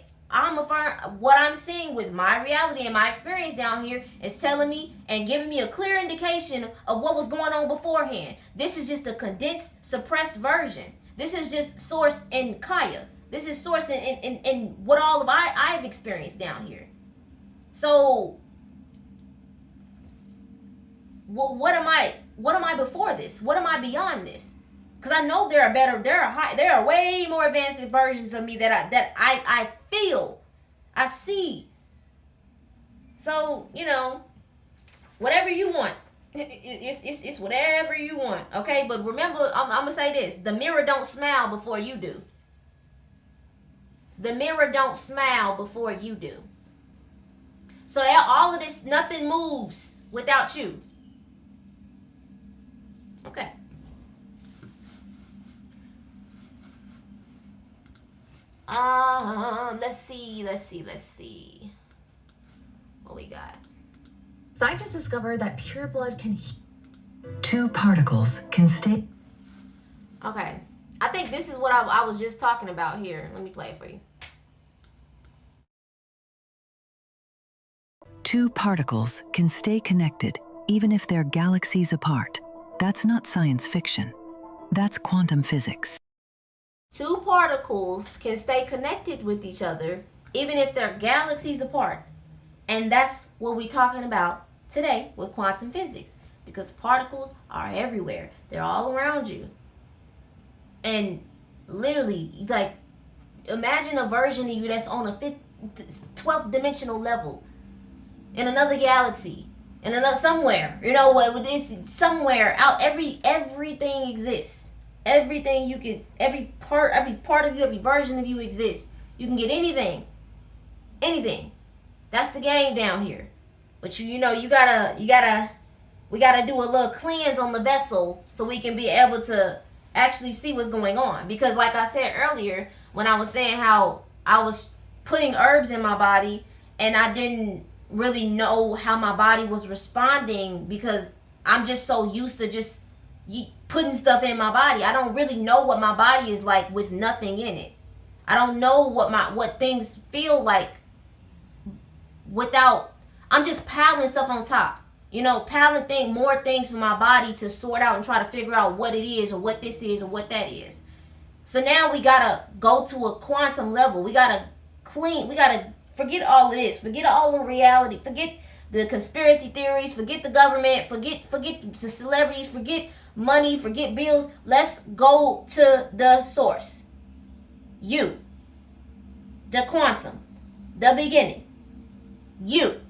what I'm seeing with my reality and my experience down here is telling me and giving me a clear indication of what was going on beforehand. This is just a condensed, suppressed version. This is just source in Kiya. This is source in what all of I've experienced down here. So, what am I before this? What am I beyond this? Because I know there are way more advanced versions of me that I feel, I see. So, whatever you want, it's whatever you want, okay? But remember, I'm gonna say this: the mirror don't smile before you do. The mirror don't smile before you do. So all of this, nothing moves without you. Okay. Let's see. What we got? Scientists discovered that pure blood can two particles can stay. Okay. I think this is what I was just talking about here. Let me play it for you. Two particles can stay connected even if they're galaxies apart. That's not science fiction. That's quantum physics. Two particles can stay connected with each other even if they're galaxies apart. And that's what we're talking about today with quantum physics. Because particles are everywhere. They're all around you. And literally, like, imagine a version of you that's on a 12th dimensional level in another galaxy, in another somewhere. You know what? This somewhere out. Everything exists. Everything you can. Every part of you, every version of you exists. You can get anything. That's the game down here. But we gotta do a little cleanse on the vessel so we can be able to actually see what's going on. Because like I said earlier, when I was saying how I was putting herbs in my body and I didn't really know how my body was responding, because I'm just so used to just putting stuff in my body. I don't really know what my body is like with nothing in it. I don't know what things feel like without. I'm just piling stuff on top. Piling more things for my body to sort out and try to figure out what it is or what this is or what that is. So now we gotta go to a quantum level. We gotta forget all of this. Forget all of reality. Forget the conspiracy theories. Forget the government. Forget the celebrities. Forget money. Forget bills. Let's go to the source. You. The quantum. The beginning. You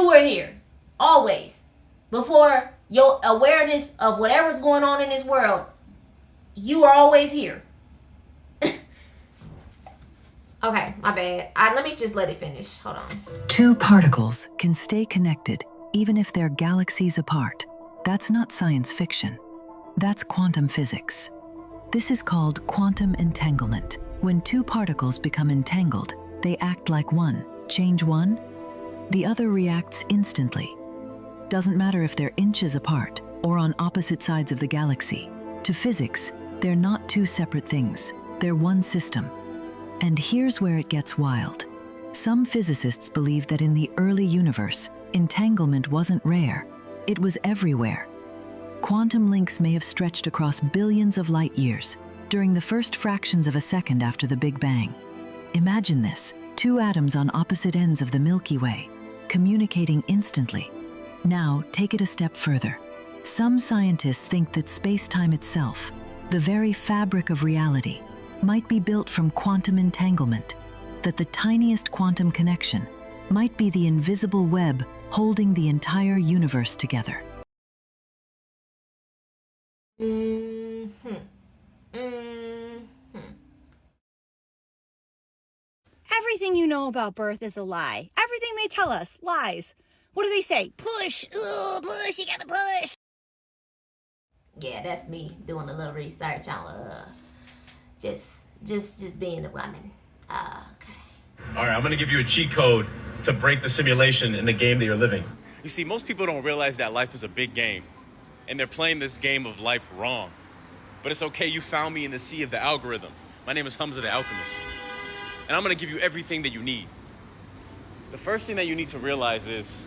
were here. Always. Before your awareness of whatever's going on in this world, you are always here. Okay, my bad. Let me just let it finish. Hold on. Two particles can stay connected even if they're galaxies apart. That's not science fiction. That's quantum physics. This is called quantum entanglement. When two particles become entangled, they act like one. Change one, the other reacts instantly. Doesn't matter if they're inches apart or on opposite sides of the galaxy. To physics, they're not two separate things. They're one system. And here's where it gets wild. Some physicists believe that in the early universe, entanglement wasn't rare. It was everywhere. Quantum links may have stretched across billions of light years during the first fractions of a second after the Big Bang. Imagine this, two atoms on opposite ends of the Milky Way, communicating instantly. Now, take it a step further. Some scientists think that space-time itself, the very fabric of reality, might be built from quantum entanglement, that the tiniest quantum connection might be the invisible web holding the entire universe together. Everything you know about birth is a lie. Everything they tell us, lies. What do they say? Push. Ooh, push. You gotta push. Yeah, that's me doing a little research on just being a woman. Okay. All right, I'm gonna give you a cheat code to break the simulation in the game that you're living. You see, most people don't realize that life is a big game, and they're playing this game of life wrong. But it's okay, you found me in the sea of the algorithm. My name is Hamza the Alchemist, and I'm gonna give you everything that you need. The first thing that you need to realize is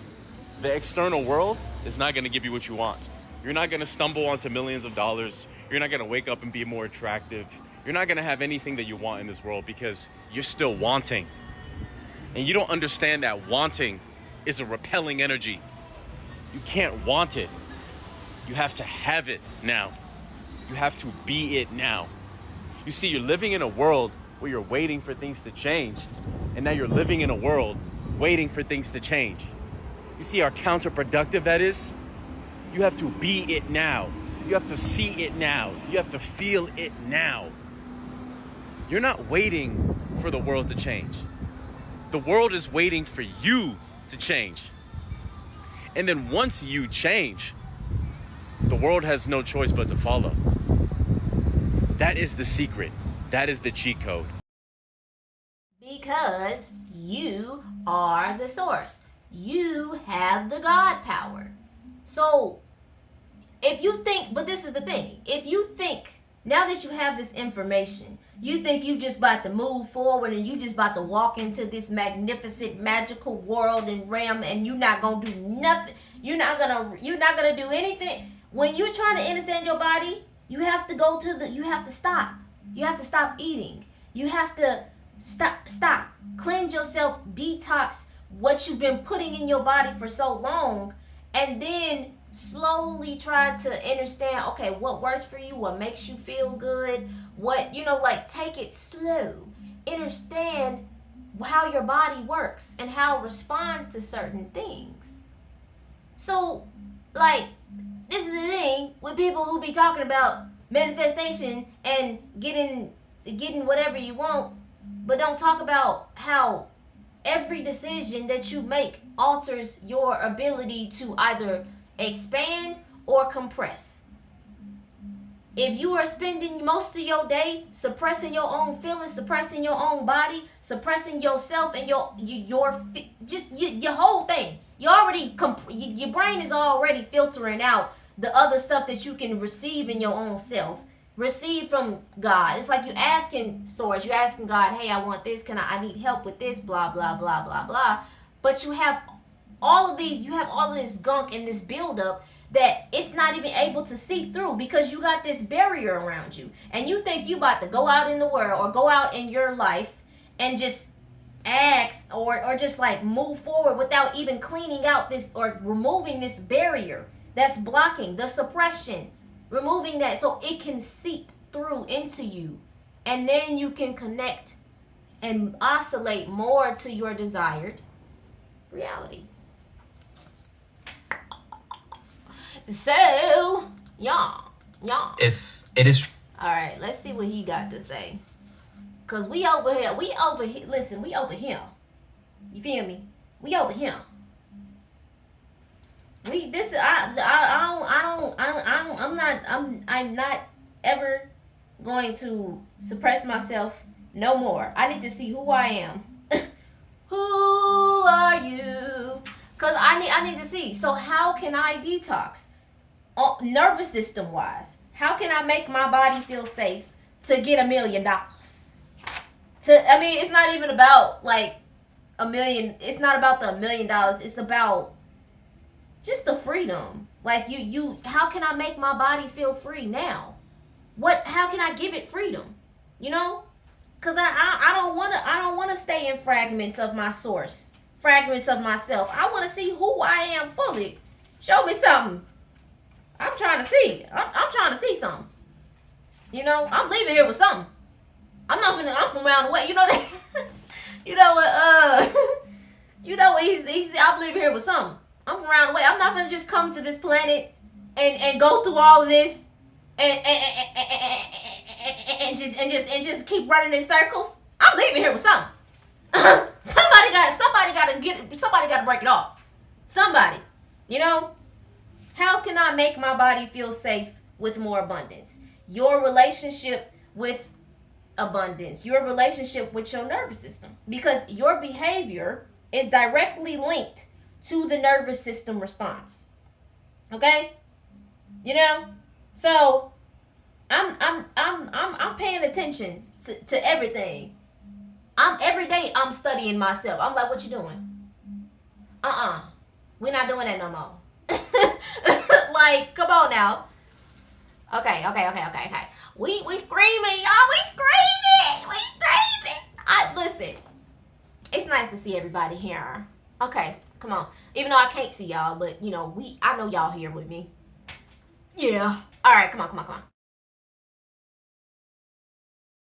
the external world is not gonna give you what you want. You're not gonna stumble onto millions of dollars. You're not gonna wake up and be more attractive. You're not gonna have anything that you want in this world because you're still wanting. And you don't understand that wanting is a repelling energy. You can't want it. You have to have it now. You have to be it now. You see, you're living in a world where you're waiting for things to change, and now you're living in a world waiting for things to change. You see how counterproductive that is? You have to be it now. You have to see it now. You have to feel it now. You're not waiting for the world to change. The world is waiting for you to change. And then once you change, the world has no choice but to follow. That is the secret. That is the cheat code. Because you are the source. You have the God power. So if you think, but this is the thing, if you think now that you have this information, you think you just about to move forward and you just about to walk into this magnificent magical world and realm and you're not gonna do nothing. You're not gonna do anything. When you're trying to understand your body, you have to you have to stop. You have to stop eating. You have to stop. Cleanse yourself, detox what you've been putting in your body for so long, and then slowly try to understand, okay, what works for you, what makes you feel good, what, like take it slow. Understand how your body works and how it responds to certain things. So, like, this is the thing with people who be talking about manifestation and getting whatever you want, but don't talk about how every decision that you make alters your ability to either expand or compress. If you are spending most of your day suppressing your own feelings, suppressing your own body, suppressing yourself and your whole thing, your brain is already filtering out the other stuff that you can receive in your own self, receive from God. It's like you asking source, you're asking God, hey, I want this, I need help with this, blah blah blah blah blah. But you have all of this gunk and this buildup that it's not even able to see through because you got this barrier around you, and you think you about to go out in the world or go out in your life and just ask or just like move forward without even cleaning out this or removing this barrier that's blocking the suppression, removing that so it can seep through into you, and then you can connect and oscillate more to your desired reality. So, y'all. If it is All right, let's see what he got to say. Cause we over here. Listen, we over here. You feel me? We over here. I'm not ever going to suppress myself no more. I need to see who I am. Who are you? Cause I need to see. So how can I detox? Nervous system wise, how can I make my body feel safe to get $1 million? It's not even about like $1 million. It's not about the $1 million. It's about just the freedom. Like how can I make my body feel free now? How can I give it freedom? You know? Cause I don't wanna stay in fragments of my source, fragments of myself. I wanna see who I am fully. Show me something. I'm trying to see. I'm trying to see something. You know, I'm leaving here with something. I'm from around the way. You know that. You know what? You know what? He's. I'm leaving here with something. I'm from around the way. I'm not gonna just come to this planet and go through all of this and just keep running in circles. I'm leaving here with something. Somebody gotta break it off. Somebody. You know. How can I make my body feel safe with more abundance? Your relationship with abundance, your relationship with your nervous system, because your behavior is directly linked to the nervous system response. Okay? You know? So I'm paying attention to everything. Every day I'm studying myself. I'm like, what you doing? We're not doing that no more. Like, come on now. Okay. We screaming, y'all. We screaming. Listen. It's nice to see everybody here. Okay, come on. Even though I can't see y'all, but I know y'all here with me. Yeah. All right, come on.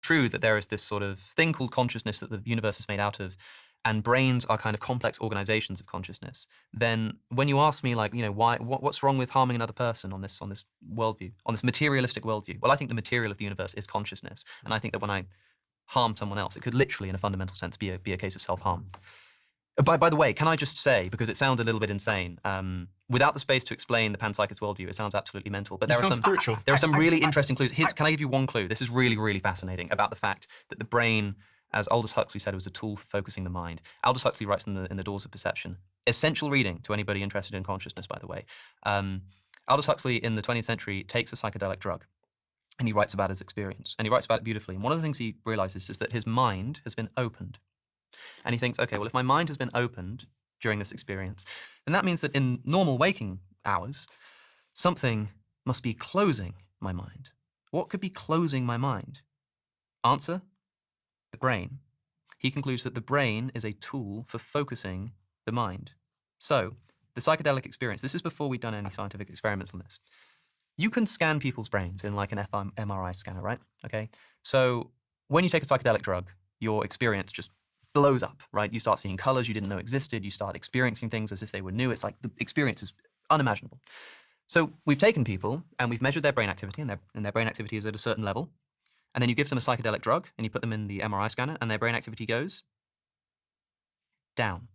true that there is this sort of thing called consciousness that the universe is made out of, and brains are kind of complex organizations of consciousness, then when you ask me, like, what's wrong with harming another person on this worldview, on this materialistic worldview? Well, I think the material of the universe is consciousness, and I think that when I harm someone else, it could literally, in a fundamental sense, be a case of self-harm. By the way, can I just say, because it sounds a little bit insane, without the space to explain the panpsychist worldview, it sounds absolutely mental. But there are some really interesting clues. Can I give you one clue? This is really, really fascinating about the fact that the brain, as Aldous Huxley said, was a tool for focusing the mind. Aldous Huxley writes in the Doors of Perception. Essential reading to anybody interested in consciousness, by the way. Aldous Huxley in the 20th century takes a psychedelic drug, and he writes about his experience. And he writes about it beautifully. And one of the things he realizes is that his mind has been opened. And he thinks, okay, well, if my mind has been opened during this experience, then that means that in normal waking hours, something must be closing my mind. What could be closing my mind? Answer: the brain. He concludes that the brain is a tool for focusing the mind. So, the psychedelic experience, this is before we've done any scientific experiments on this. You can scan people's brains in like an fMRI scanner, right? Okay. So, when you take a psychedelic drug, your experience just blows up, right? You start seeing colors you didn't know existed. You start experiencing things as if they were new. It's like the experience is unimaginable. So we've taken people and we've measured their brain activity, and their brain activity is at a certain level. And then you give them a psychedelic drug and you put them in the MRI scanner and their brain activity goes down.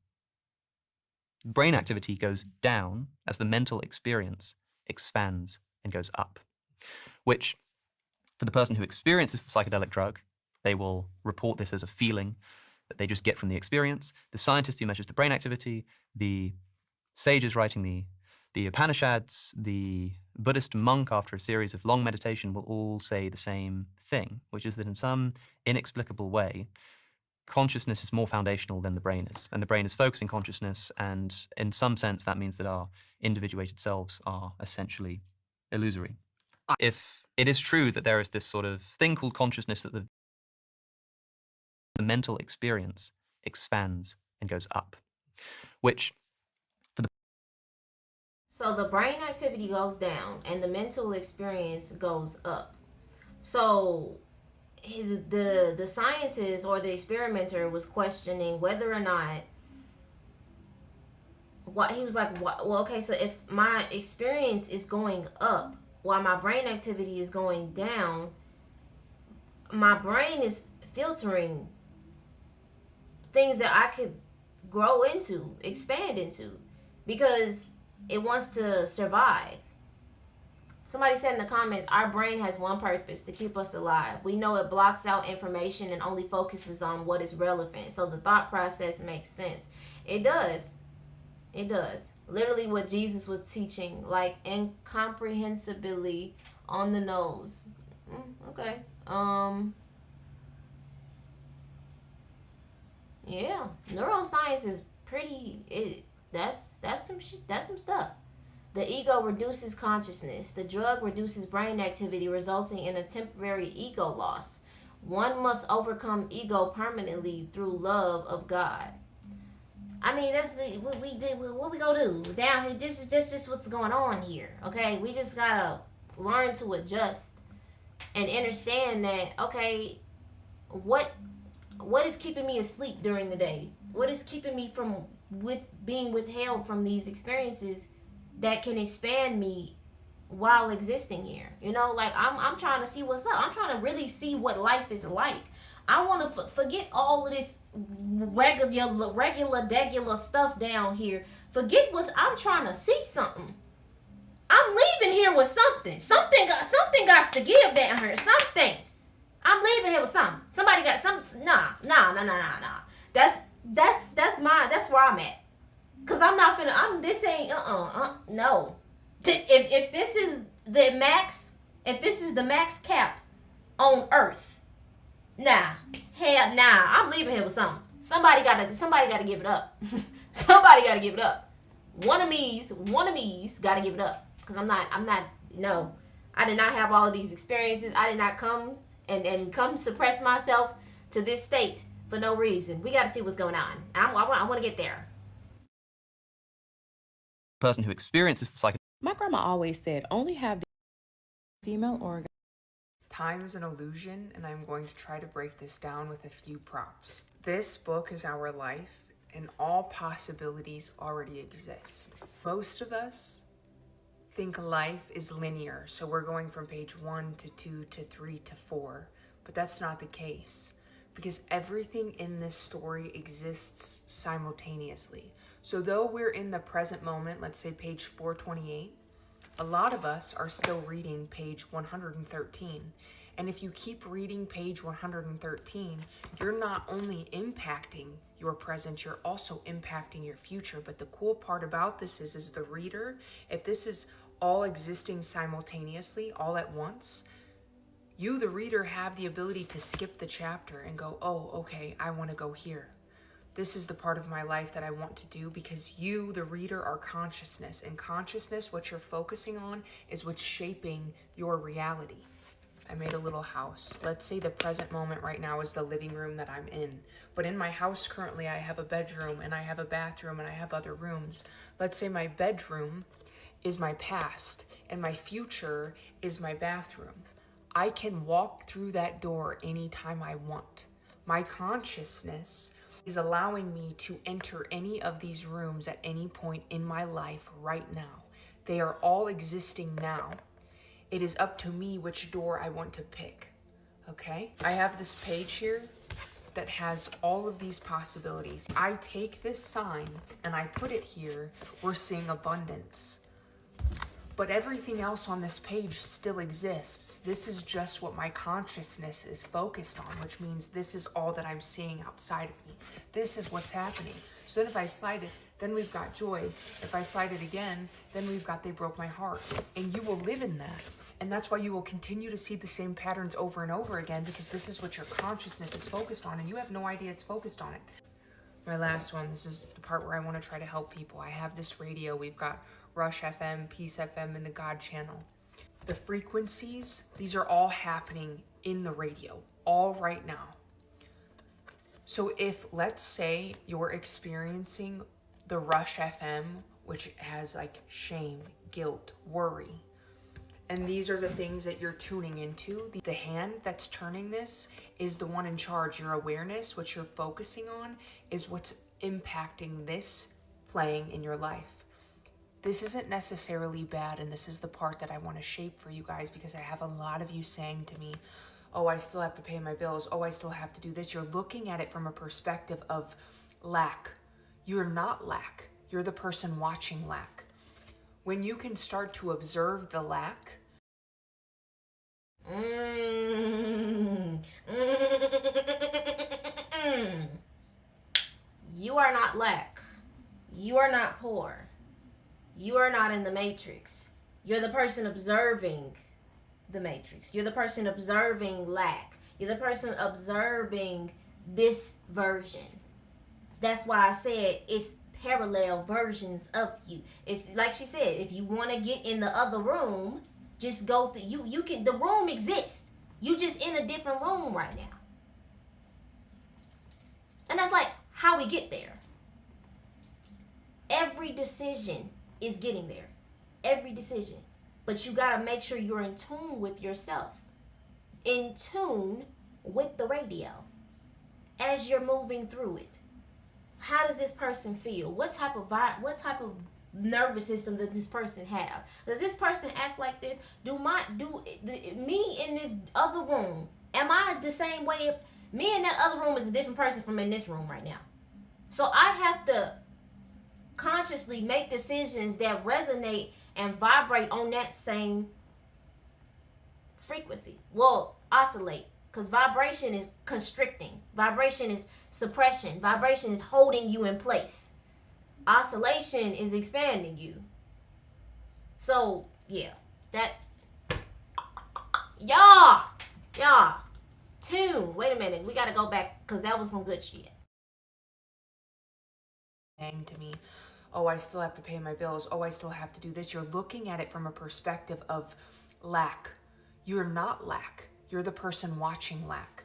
Brain activity goes down as the mental experience expands and goes up, which for the person who experiences the psychedelic drug, they will report this as a feeling that they just get from the experience. The scientist who measures the brain activity, the sages writing the Upanishads, the Buddhist monk after a series of long meditation will all say the same thing, which is that in some inexplicable way, consciousness is more foundational than the brain is. And the brain is focusing consciousness, and in some sense that means that our individuated selves are essentially illusory. If it is true that there is this sort of thing called consciousness that the mental experience expands and goes up, which so the brain activity goes down and the mental experience goes up. So the scientist or the experimenter was questioning whether or not what he was like, what, well, okay, so if my experience is going up while my brain activity is going down, my brain is filtering things that I could grow into, expand into, because it wants to survive. Somebody said in the comments, our brain has one purpose, to keep us alive. We know it blocks out information and only focuses on what is relevant. So the thought process makes sense. It does. It does. Literally what Jesus was teaching, like incomprehensibly on the nose. Okay. Yeah. Neuroscience is pretty, that's some shit, that's some stuff. The ego reduces consciousness. The drug reduces brain activity, resulting in a temporary ego loss. One must overcome ego permanently through love of God. I mean, that's what we did. What we gonna do down here? This is what's going on here. Okay, we just gotta learn to adjust and understand that. Okay, what is keeping me asleep during the day? What is keeping me from being withheld from these experiences that can expand me while existing here? You know, like I'm trying to see what's up. I'm trying to really see what life is like. I want to forget all of this regular stuff down here. Forget what's. I'm trying to see something. I'm leaving here with something. Something got to give down here. Something. I'm leaving here with something. Somebody got some. Nah. That's where I'm at. Cause I'm not finna. This ain't. No. If this is the max, if this is the max cap on Earth, hell nah. I'm leaving here with something. Somebody gotta give it up. Somebody gotta give it up. One of me's gotta give it up. Cause I'm not. No, I did not have all of these experiences. I did not come and come suppress myself to this state for no reason. We gotta see what's going on. I want to get there. Person who experiences the psychedelic. My grandma always said, only have the female organ. Time is an illusion, and I'm going to try to break this down with a few props. This book is our life, and all possibilities already exist. Most of us think life is linear, so we're going from page 1 to 2 to 3 to 4, but that's not the case, because everything in this story exists simultaneously. So though we're in the present moment, let's say page 428, a lot of us are still reading page 113. And if you keep reading page 113, you're not only impacting your present, you're also impacting your future. But the cool part about this is the reader, if this is all existing simultaneously, all at once, you, the reader, have the ability to skip the chapter and go, oh, okay, I want to go here. This is the part of my life that I want to do, because you, the reader, are consciousness. And consciousness, what you're focusing on, is what's shaping your reality. I made a little house. Let's say the present moment right now is the living room that I'm in. But in my house currently, I have a bedroom and I have a bathroom and I have other rooms. Let's say my bedroom is my past and my future is my bathroom. I can walk through that door anytime I want. My consciousness is allowing me to enter any of these rooms at any point in my life right now. They are all existing now. It is up to me which door I want to pick, okay? I have this page here that has all of these possibilities. I take this sign and I put it here. We're seeing abundance. But everything else on this page still exists. This is just what my consciousness is focused on, which means this is all that I'm seeing outside of me. This is what's happening. So then if I slide it, then we've got joy. If I slide it again, then we've got they broke my heart. And you will live in that. And that's why you will continue to see the same patterns over and over again, because this is what your consciousness is focused on, and you have no idea it's focused on it. My last one, this is the part where I want to try to help people. I have this radio. We've got Rush FM, Peace FM, and the God channel. The frequencies, these are all happening in the radio, all right now. So if, let's say, you're experiencing the Rush FM, which has like shame, guilt, worry, and these are the things that you're tuning into, the hand that's turning this is the one in charge. Your awareness, what you're focusing on, is what's impacting this playing in your life. This isn't necessarily bad, and this is the part that I want to shape for you guys, because I have a lot of you saying to me, oh, I still have to pay my bills. Oh, I still have to do this. You're looking at it from a perspective of lack. You're not lack. You're the person watching lack. When you can start to observe the lack, you are not lack. You are not poor. You are not in the matrix. You're the person observing the matrix. You're the person observing lack. You're the person observing this version. That's why I said it's parallel versions of you. It's like she said, if you want to get in the other room, just go through. You can. The room exists. You just in a different room right now. And that's like how we get there. Every decision is getting there. Every decision. But you got to make sure you're in tune with yourself. In tune with the radio. As you're moving through it. How does this person feel? What type of nervous system does this person have? Does this person act like this? Me in this other room, am I the same way? Me in that other room is a different person from in this room right now. So I have to consciously make decisions that resonate and vibrate on that same frequency. Well, oscillate. Because vibration is constricting. Vibration is suppression. Vibration is holding you in place. Oscillation is expanding you. So, yeah. Y'all. Tune. Wait a minute. We got to go back because that was some good shit. saying to me, oh, I still have to pay my bills. Oh, I still have to do this. You're looking at it from a perspective of lack. You're not lack. You're the person watching lack.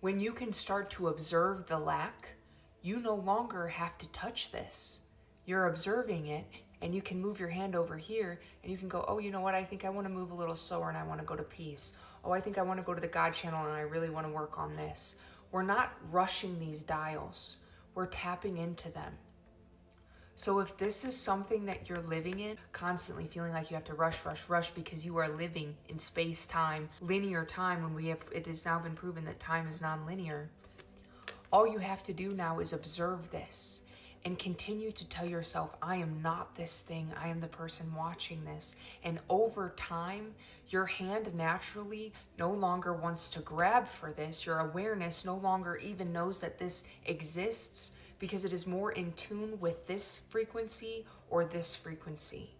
When you can start to observe the lack, you no longer have to touch this. You're observing it, and you can move your hand over here, and you can go, oh, you know what? I think I want to move a little slower, and I want to go to peace. Oh, I think I want to go to the God channel, and I really want to work on this. We're not rushing these dials. We're tapping into them. So if this is something that you're living in, constantly feeling like you have to rush because you are living in space-time, linear time, when it has now been proven that time is non-linear, all you have to do now is observe this and continue to tell yourself, I am not this thing, I am the person watching this. And over time, your hand naturally no longer wants to grab for this. Your awareness no longer even knows that this exists, because it is more in tune with this frequency or this frequency.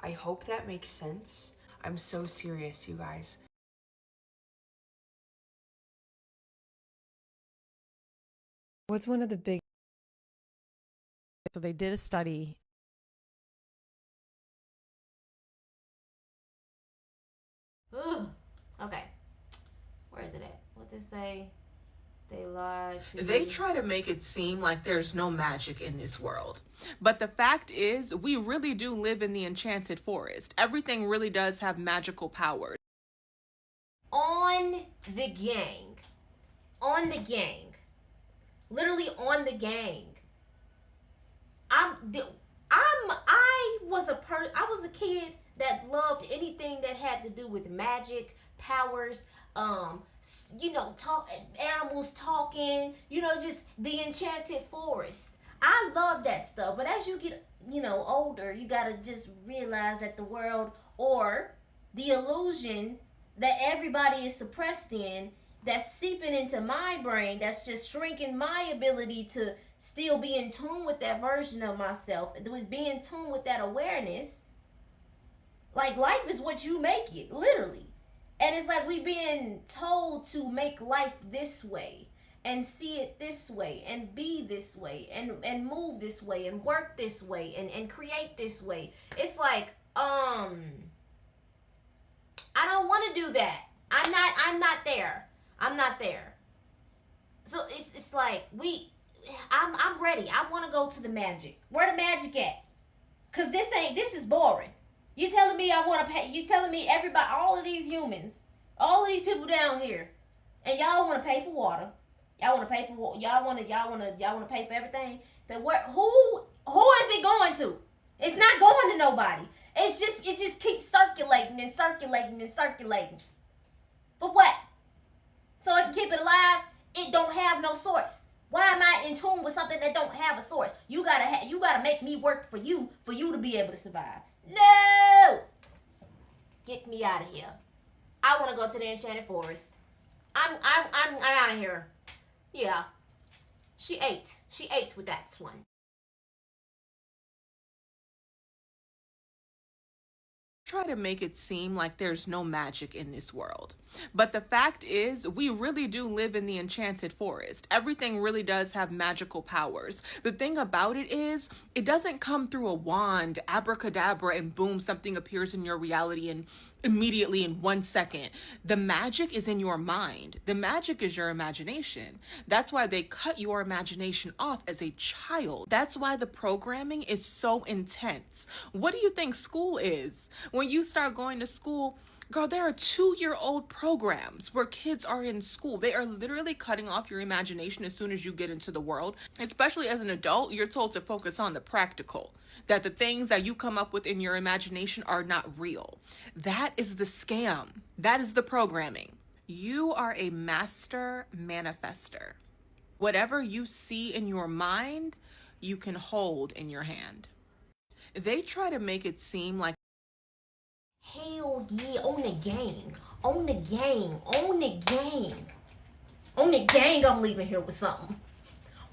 I hope that makes sense. I'm so serious, you guys. What's one of the big... So they did a study. Ugh. Okay. Where is it at? What did they say? They lied to They me. try to make it seem like there's no magic in this world. But the fact is, we really do live in the enchanted forest. Everything really does have magical powers. On the gang. On the gang. Literally on the gang. I was a kid that loved anything that had to do with magic, powers, animals talking, just the enchanted forest. I love that stuff. But as you get, older, you gotta just realize that the world, or the illusion that everybody is suppressed in, that's seeping into my brain, that's just shrinking my ability to still be in tune with that version of myself, be in tune with that awareness. Like, life is what you make it, literally. And it's like we being told to make life this way, and see it this way, and be this way, and move this way, and work this way, and create this way. It's like, I don't want to do that. I'm not there. I'm not there. So it's like I'm ready. I want to go to the magic. Where the magic at? Cause this is boring. You telling me I want to pay? You telling me everybody, all of these humans, all of these people down here, and y'all want to pay for water? Y'all want to pay for y'all want to pay for everything. But who is it going to? It's not going to nobody. It just keeps circulating and circulating and circulating. For what? So I can keep it alive? It don't have no source. Why am I in tune with something that don't have a source? You gotta make me work for you to be able to survive. No! Get me out of here. I want to go to the Enchanted Forest. I'm out of here. Yeah. She ate with that one. Try to make it seem like there's no magic in this world. But the fact is, we really do live in the enchanted forest. Everything really does have magical powers. The thing about it is, it doesn't come through a wand, abracadabra, and boom, something appears in your reality and immediately in 1 second. The magic is in your mind. The magic is your imagination. That's why they cut your imagination off as a child. That's why the programming is so intense. What do you think school is? When you start going to school, girl, there are 2-year-old programs where kids are in school. They are literally cutting off your imagination as soon as you get into the world. Especially as an adult, you're told to focus on the practical. That the things that you come up with in your imagination are not real. That is the scam. That is the programming. You are a master manifester. Whatever you see in your mind, you can hold in your hand. They try to make it seem like Hell yeah, on the gang. On the gang. On the gang. On the gang, I'm leaving here with something.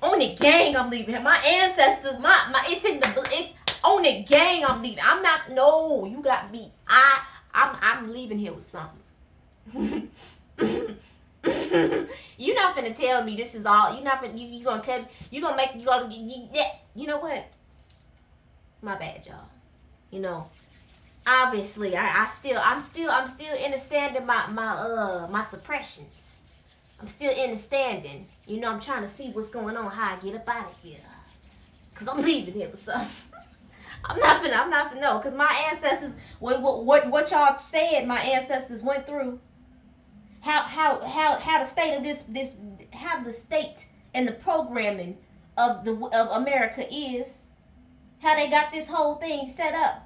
On the gang, I'm leaving here. My ancestors, it's on the gang, I'm leaving. I'm not, no, you got me. I'm leaving here with something. You're not finna tell me this is all. You're not finna, you gonna tell me, you know what? My bad, y'all. You know, obviously, I'm still understanding my suppressions. I'm still understanding. You know, I'm trying to see what's going on, how I get up out of here. Cause I'm leaving here with something. I'm not finna know. Cause my ancestors, what y'all said, my ancestors went through. How the state of this how the state and the programming of America is. How they got this whole thing set up.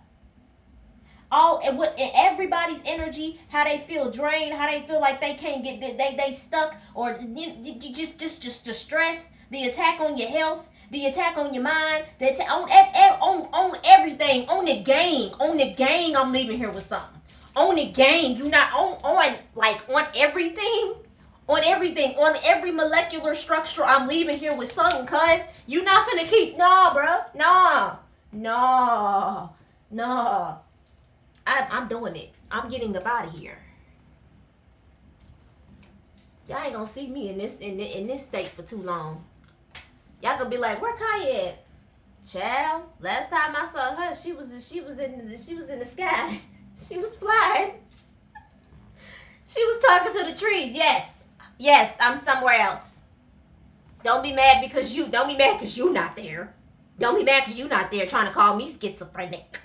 Everybody's energy, how they feel drained, how they feel like they can't get they stuck, or just the stress, the attack on your health, the attack on your mind, the attack on everything, on the gang. I'm leaving here with something. On the gang, you not on everything. On everything, on every molecular structure, I'm leaving here with something, cuz you not finna keep, nah, bro, nah. I'm doing it. I'm getting up out of here. Y'all ain't gonna see me in this state for too long. Y'all gonna be like, where Kiya at? Child, last time I saw her, she was in the sky. She was flying. She was talking to the trees. Yes, I'm somewhere else. Don't be mad because you not there. Don't be mad because you not there trying to call me schizophrenic.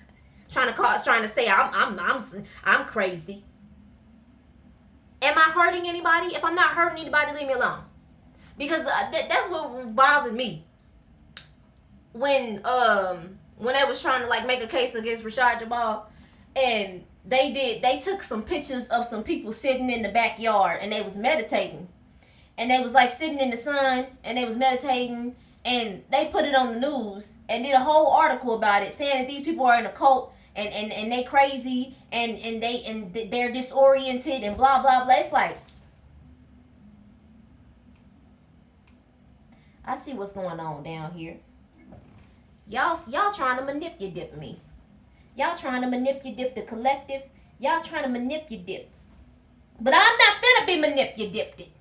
Trying to say I'm crazy. Am I hurting anybody? If I'm not hurting anybody, leave me alone. Because that's what bothered me. When they was trying to make a case against Rashad Jamal, and they took some pictures of some people sitting in the backyard and they was meditating. And they was sitting in the sun and they was meditating, and they put it on the news and did a whole article about it, saying that these people are in a cult and they crazy and they're disoriented and blah blah blah. It's like, I see what's going on down here. Y'all trying to manipulate me. Y'all trying to manipulate the collective. Y'all trying to manipulate. But I'm not finna be manipulated.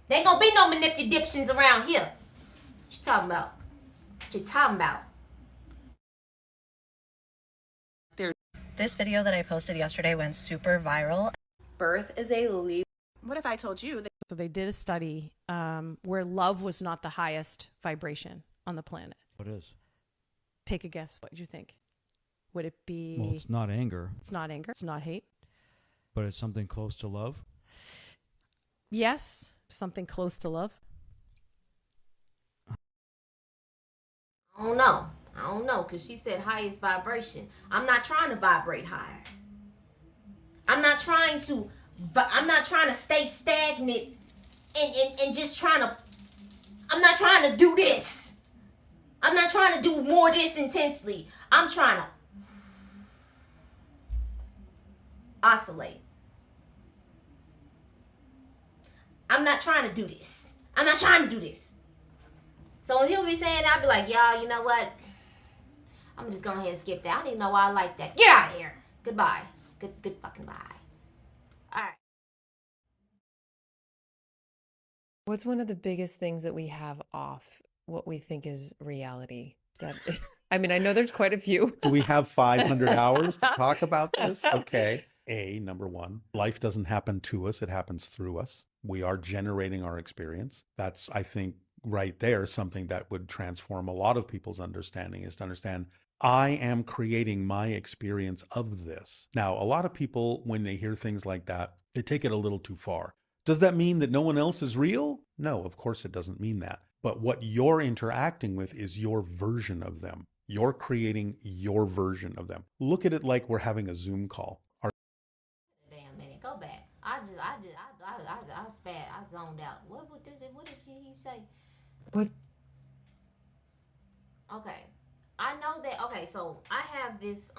There ain't gonna be no manipulations around here. What you talking about? What you talking about? This video that I posted yesterday went super viral. Birth is a leap. What if I told you that? So they did a study where love was not the highest vibration on the planet. What is? Take a guess. What do you think? Would it be? Well, it's not anger. It's not anger. It's not hate. But it's something close to love? Yes. something close to love? I don't know. I don't know, because she said highest vibration. I'm not trying to vibrate higher. I'm not trying to stay stagnant and just I'm not trying to do this. I'm not trying to do more this intensely. I'm trying to oscillate. I'm not trying to do this. I'm not trying to do this. So when he'll be saying that, I'll be like, y'all, you know what? I'm just going ahead and skip that. I don't even know why I like that. Get out of here. Goodbye. Good fucking bye. All right. What's one of the biggest things that we have off what we think is reality? That I mean, I know there's quite a few. Do we have 500 hours to talk about this? Okay. Number one, life doesn't happen to us, it happens through us. We are generating our experience. That's, I think, right there, something that would transform a lot of people's understanding, is to understand I am creating my experience of this. Now, a lot of people, when they hear things like that, they take it a little too far. Does that mean that no one else is real? No, of course it doesn't mean that. But what you're interacting with is your version of them. You're creating your version of them. Look at it like we're having a Zoom call. Damn minute, go back. I spat. I zoned out. What did he say? What? Okay, I know that. Okay, so I have this.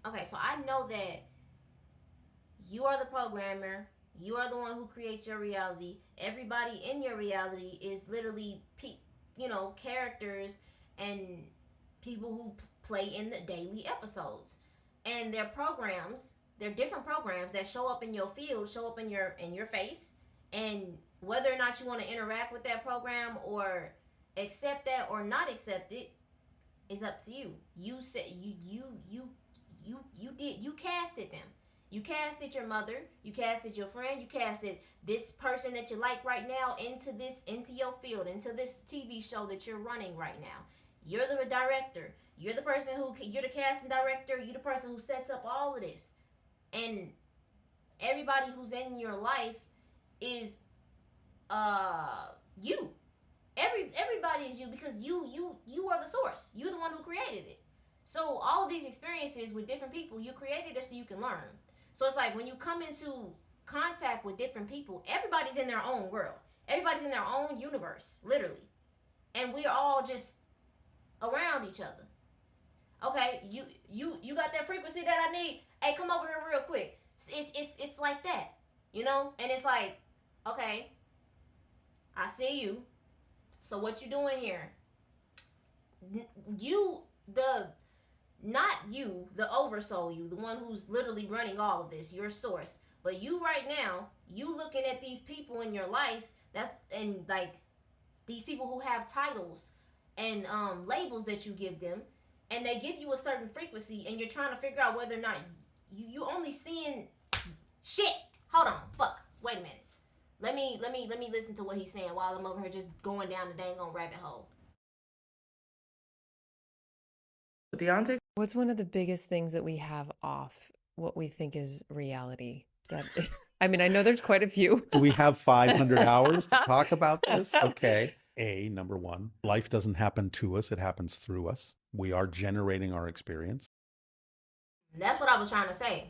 Okay, so I know that you are the programmer. You are the one who creates your reality. Everybody in your reality is literally, characters and people who play in the daily episodes, and they're programs. They're different programs that show up in your field, show up in your face, and whether or not you want to interact with that program or accept that or not accept it is up to you. You said you casted them. You casted your mother, you casted your friend, you casted this person that you like right now into your field, into this TV show that you're running right now. You're the director. You're the person you're the casting director. You're the person who sets up all of this. And everybody who's in your life is you. Everybody is you, because you are the source. You're the one who created it. So all of these experiences with different people, you created it so you can learn. So it's like when you come into contact with different people, everybody's in their own world. Everybody's in their own universe, literally. And we're all just around each other. Okay, you got that frequency that I need? Hey, come over here real quick. It's like that, And it's like, okay, I see you. So what you doing here? Not you, the oversoul you, the one who's literally running all of this, your source. But you right now, you looking at these people in your life, and like these people who have titles and labels that you give them, and they give you a certain frequency, and you're trying to figure out whether or not you only seeing shit. Hold on, fuck. Wait a minute. Let me listen to what he's saying while I'm over here just going down the dang on rabbit hole. Deontay? What's one of the biggest things that we have off what we think is reality? That I mean, I know there's quite a few. Do we have 500 hours to talk about this? Okay. Number one, life doesn't happen to us, it happens through us. We are generating our experience. That's what I was trying to say.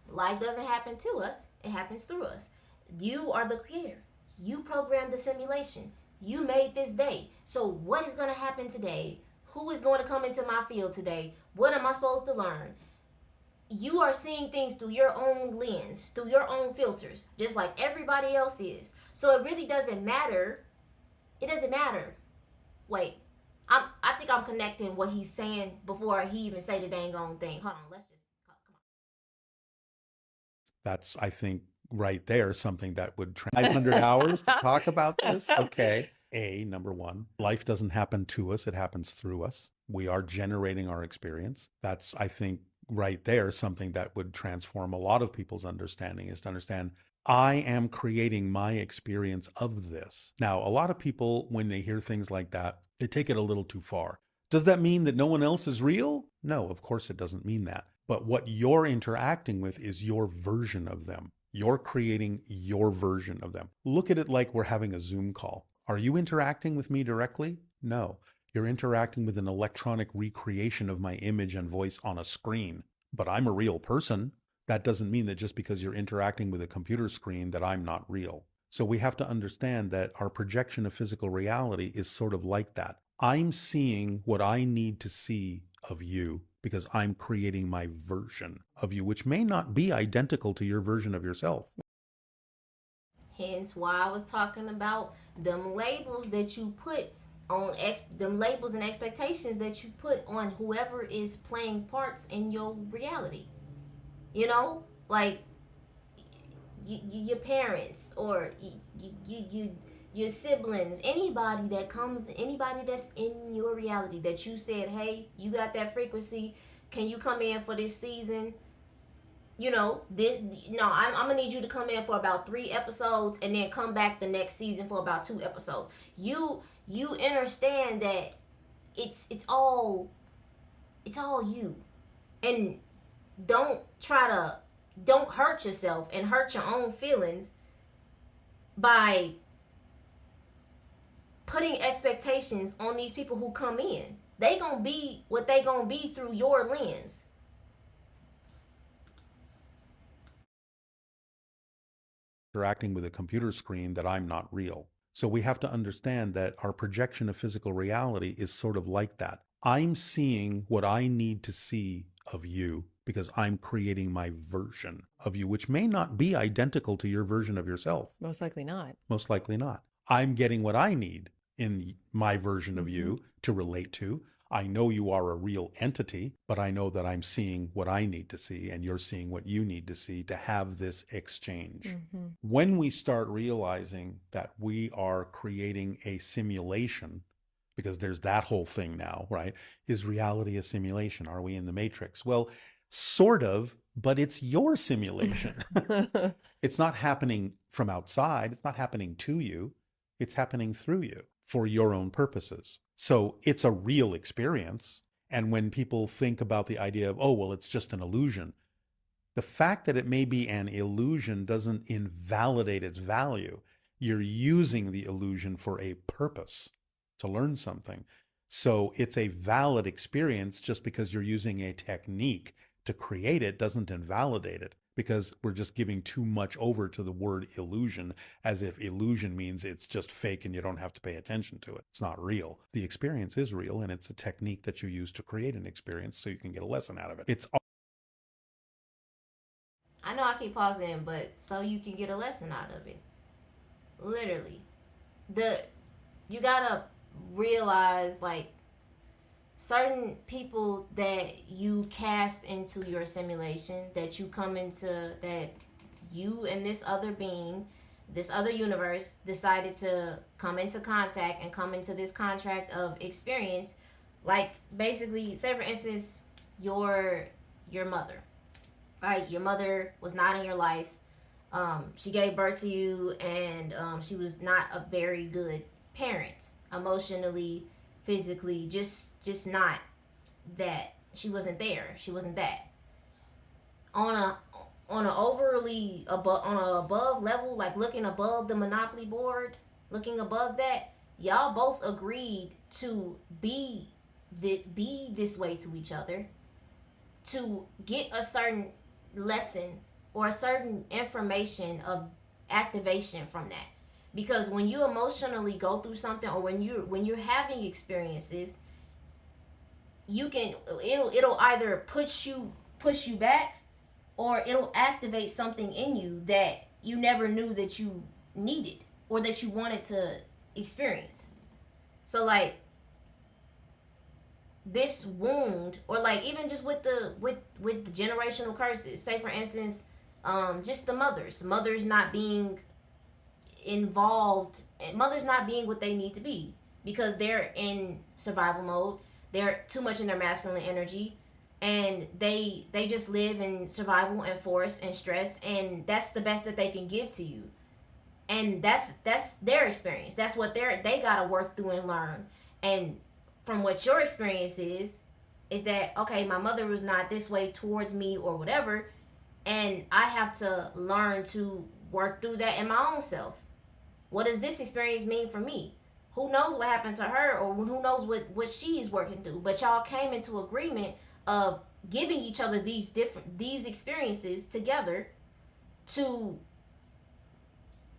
Life doesn't happen to us, it happens through us. You are the creator. You programmed the simulation. You made this day. So what is going to happen today? Who is going to come into my field today? What am I supposed to learn? You are seeing things through your own lens, through your own filters, just like everybody else is. So it really doesn't matter. It doesn't matter. Wait, I think I'm connecting what he's saying before he even say the dang on thing. Hold on, let's just come on. That's, I think, right there, something that would 500 hours to talk about this. Okay. Number one, life doesn't happen to us, it happens through us. We are generating our experience. That's, I think, right there, something that would transform a lot of people's understanding, is to understand I am creating my experience of this. Now, a lot of people, when they hear things like that, they take it a little too far. Does that mean that no one else is real? No, of course it doesn't mean that. But what you're interacting with is your version of them. You're creating your version of them. Look at it like we're having a Zoom call. Are you interacting with me directly? No. You're interacting with an electronic recreation of my image and voice on a screen. But I'm a real person. That doesn't mean that just because you're interacting with a computer screen that I'm not real. So we have to understand that our projection of physical reality is sort of like that. I'm seeing what I need to see of you because I'm creating my version of you, which may not be identical to your version of yourself. Hence why I was talking about them labels that you put on them labels and expectations that you put on whoever is playing parts in your reality. You know, like your parents or your siblings, anybody that's in your reality that you said, hey, you got that frequency, can you come in for this season? You know, I'm gonna need you to come in for about 3 episodes and then come back the next season for about 2 episodes. You understand that it's all you, and don't hurt yourself and hurt your own feelings by putting expectations on these people who come in. They gonna be what they gonna be through your lens. Interacting with a computer screen that I'm not real. So we have to understand that our projection of physical reality is sort of like that. I'm seeing what I need to see of you because I'm creating my version of you, which may not be identical to your version of yourself. Most likely not. Most likely not. I'm getting what I need in my version of you to relate to. I know you are a real entity, but I know that I'm seeing what I need to see and you're seeing what you need to see to have this exchange. When we start realizing that we are creating a simulation, because there's that whole thing now, right? Is reality a simulation? Are we in the Matrix? Well, sort of, but it's your simulation. It's not happening from outside. It's not happening to you. It's happening through you for your own purposes. So it's a real experience. And when people think about the idea of, oh, well, it's just an illusion, the fact that it may be an illusion doesn't invalidate its value. You're using the illusion for a purpose, to learn something. So it's a valid experience. Just because you're using a technique to create it doesn't invalidate it, because we're just giving too much over to the word illusion, as if illusion means it's just fake and you don't have to pay attention to it. It's not real. The experience is real, and it's a technique that you use to create an experience so you can get a lesson out of it. It's I know I keep pausing, but so you can get a lesson out of it. Literally. You gotta realize, like, certain people that you cast into your simulation, that you come into, that you and this other being, this other universe decided to come into contact and come into this contract of experience. Like, basically, say for instance, your mother, right? Your mother was not in your life. She gave birth to you, and she was not a very good parent, emotionally, physically, just not that. She wasn't there. She wasn't that. On a above level, like looking above the Monopoly board, looking above that, y'all both agreed to be this way to each other, to get a certain lesson or a certain information of activation from that. Because when you emotionally go through something, or when you're having experiences, it'll either push you back, or it'll activate something in you that you never knew that you needed or that you wanted to experience. So, like, this wound, or like even just with the generational curses, say for instance, just the mothers not being involved, mothers not being what they need to be because they're in survival mode, they're too much in their masculine energy, and they just live in survival and force and stress, and that's the best that they can give to you. And that's their experience. That's what they gotta work through and learn. And from what your experience is that, okay, my mother was not this way towards me or whatever, And I have to learn to work through that in my own self. What does this experience mean for me? Who knows what happened to her, or who knows what she's working through? But y'all came into agreement of giving each other these experiences together to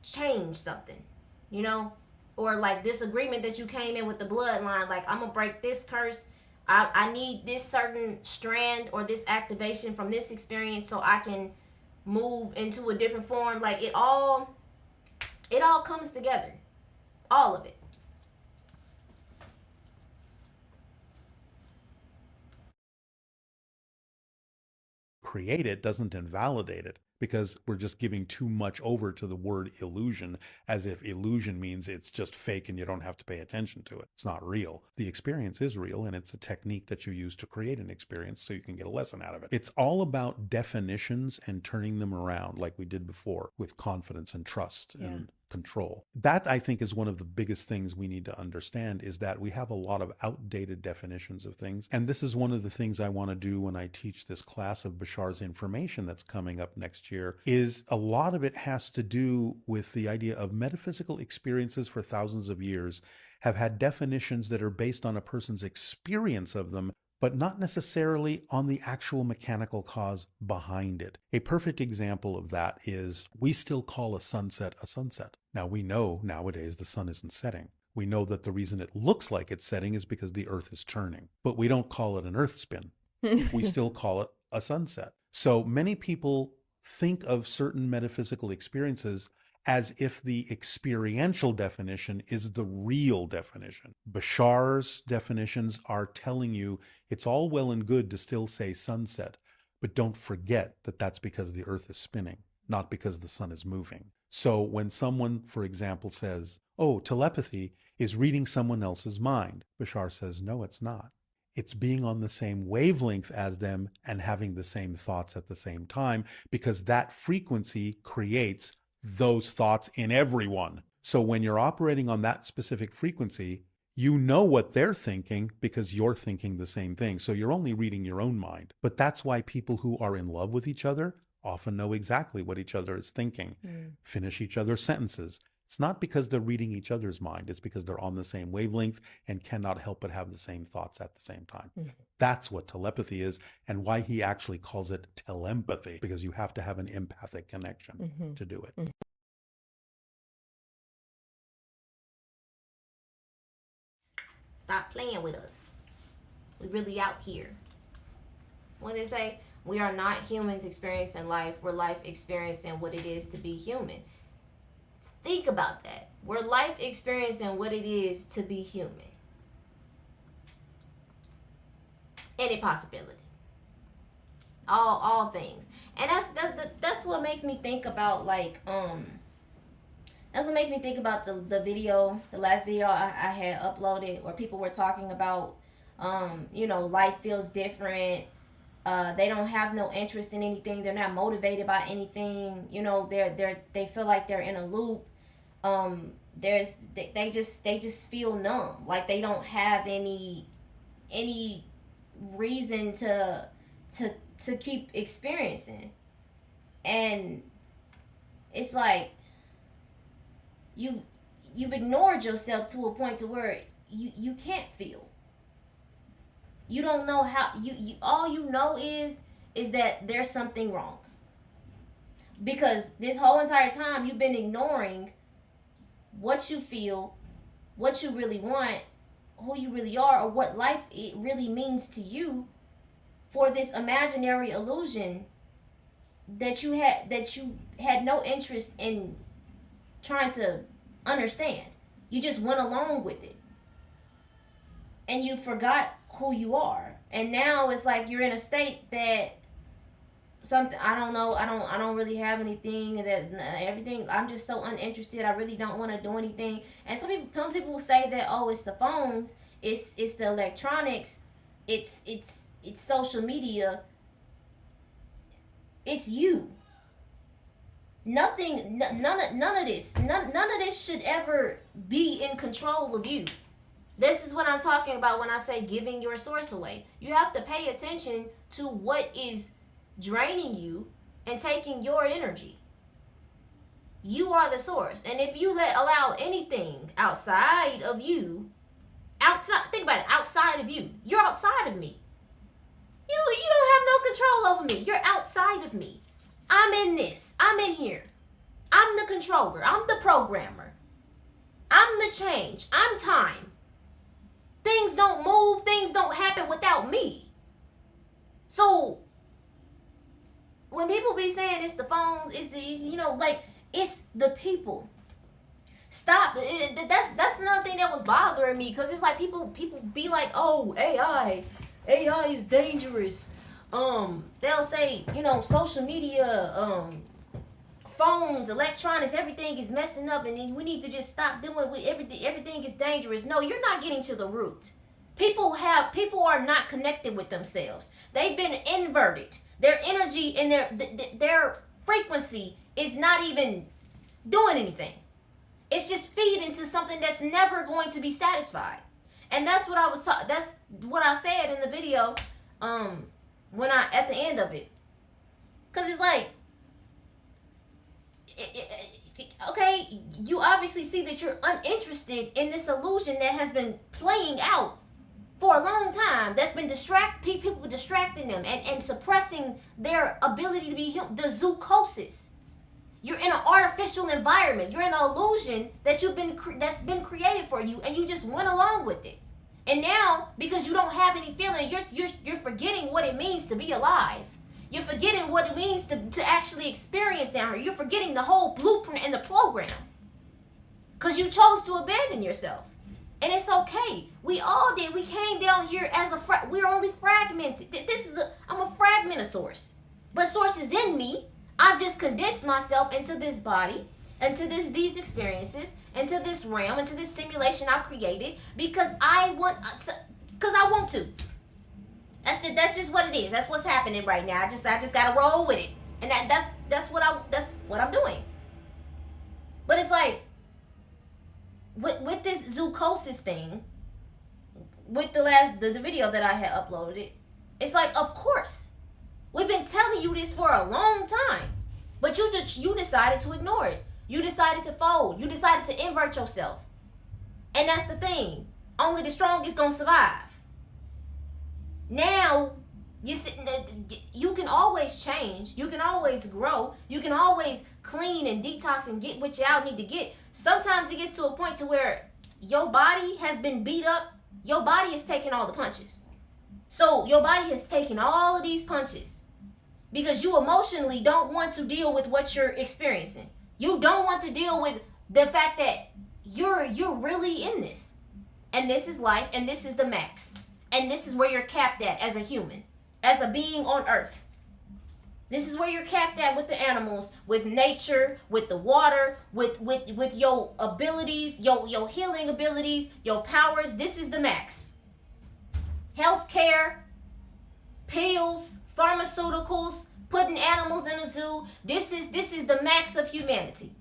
change something, you know? Or like this agreement that you came in with the bloodline, like, I'm gonna break this curse. I need this certain strand or this activation from this experience so I can move into a different form. Like, it all comes together. All of it. Create it doesn't invalidate it, because we're just giving too much over to the word illusion, as if illusion means it's just fake and you don't have to pay attention to it. It's not real. The experience is real, and it's a technique that you use to create an experience so you can get a lesson out of it. It's all about definitions and turning them around, like we did before with confidence and trust and control. That, I think, is one of the biggest things we need to understand, is that we have a lot of outdated definitions of things. And this is one of the things I want to do when I teach this class of Bashar's information that's coming up next year, is a lot of it has to do with the idea of metaphysical experiences for thousands of years have had definitions that are based on a person's experience of them, but not necessarily on the actual mechanical cause behind it. A perfect example of that is, we still call a sunset a sunset. Now, we know nowadays the sun isn't setting. We know that the reason it looks like it's setting is because the earth is turning, but we don't call it an earth spin. We still call it a sunset. So many people think of certain metaphysical experiences as if the experiential definition is the real definition. Bashar's definitions are telling you it's all well and good to still say sunset, but don't forget that that's because the earth is spinning, not because the sun is moving. So when someone, for example, says, oh, telepathy is reading someone else's mind, Bashar says, no, it's not. It's being on the same wavelength as them and having the same thoughts at the same time, because that frequency creates those thoughts in everyone. So when you're operating on that specific frequency, you know what they're thinking because you're thinking the same thing. So you're only reading your own mind. But that's why people who are in love with each other often know exactly what each other is thinking, finish each other's sentences. It's not because they're reading each other's mind. It's because they're on the same wavelength and cannot help but have the same thoughts at the same time. That's what telepathy is, and why he actually calls it telempathy, because you have to have an empathic connection to do it. Stop playing with us. We really out here. When they say we are not humans experiencing life, we're life experiencing what it is to be human. Think about that. We're life experiencing what it is to be human. Any possibility. All things. And that's what makes me think about, like, that's what makes me think about the video, the last video I had uploaded, where people were talking about life feels different. They don't have no interest in anything. They're not motivated by anything. They feel like they're in a loop. They just feel numb. Like they don't have any reason to keep experiencing. And it's like you've ignored yourself to a point to where you can't feel. You don't know how. You all you know is that there's something wrong, because this whole entire time you've been ignoring what you feel, what you really want, who you really are, or what life it really means to you, for this imaginary illusion that you had no interest in trying to understand. You just went along with it, and you forgot who you are. And now it's like you're in a state that something, I don't know, I don't really have anything, that everything, I'm just so uninterested, I really don't want to do anything. And some people will say that, oh, it's the phones, it's the electronics, it's social media. It's you. None of this should ever be in control of you. This is what I'm talking about when I say giving your source away. You have to pay attention to what is draining you and taking your energy. You are the source. And if you allow anything outside of you, think about it, outside of you, you're outside of me. You don't have no control over me. You're outside of me. I'm in this. I'm in here. I'm the controller. I'm the programmer. I'm the change. I'm time. Things don't move. Things don't happen without me. So when people be saying it's the phones, it's the, it's the people. Stop. That's another thing that was bothering me, because it's like people be like, oh, AI is dangerous. They'll say, social media, phones, electronics, everything is messing up, and then we need to just stop doing with everything is dangerous. No, you're not getting to the root. People are not connected with themselves. They've been inverted. Their energy and their frequency is not even doing anything. It's just feeding to something that's never going to be satisfied. And that's what that's what I said in the video when at the end of it. Cuz it's like okay, you obviously see that you're uninterested in this illusion that has been playing out for a long time, that's been people distracting them and suppressing their ability to be human. The zoocosis. You're in an artificial environment. You're in an illusion that that's been created for you, and you just went along with it. And now, because you don't have any feeling, you're forgetting what it means to be alive. You're forgetting what it means to actually experience down here. You're forgetting the whole blueprint and the program, because you chose to abandon yourself. And it's okay. We all did. We came down here as we're only fragmented. I'm a fragment of source. But source is in me. I've just condensed myself into this body, into these experiences, into this realm, into this simulation I've created because I want to. That's just what it is. That's what's happening right now. I just gotta roll with it. And that's what I'm doing. But it's like, with this zoocosis thing, with the video that I had uploaded, it's like, of course, we've been telling you this for a long time, but you decided to ignore it. You decided to fold. You decided to invert yourself, and that's the thing. Only the strongest gonna survive. Now you can always change. You can always grow. You can always clean and detox and get what y'all need to get. Sometimes it gets to a point to where your body has been beat up. Your body is taking all the punches. So your body has taken all of these punches because you emotionally don't want to deal with what you're experiencing. You don't want to deal with the fact that you're really in this. And this is life, and this is the max. And this is where you're capped at as a human, as a being on earth. This is where you're capped at with the animals, with nature, with the water, with your abilities, your healing abilities, your powers. This is the max. Healthcare, pills, pharmaceuticals, putting animals in a zoo. This is the max of humanity.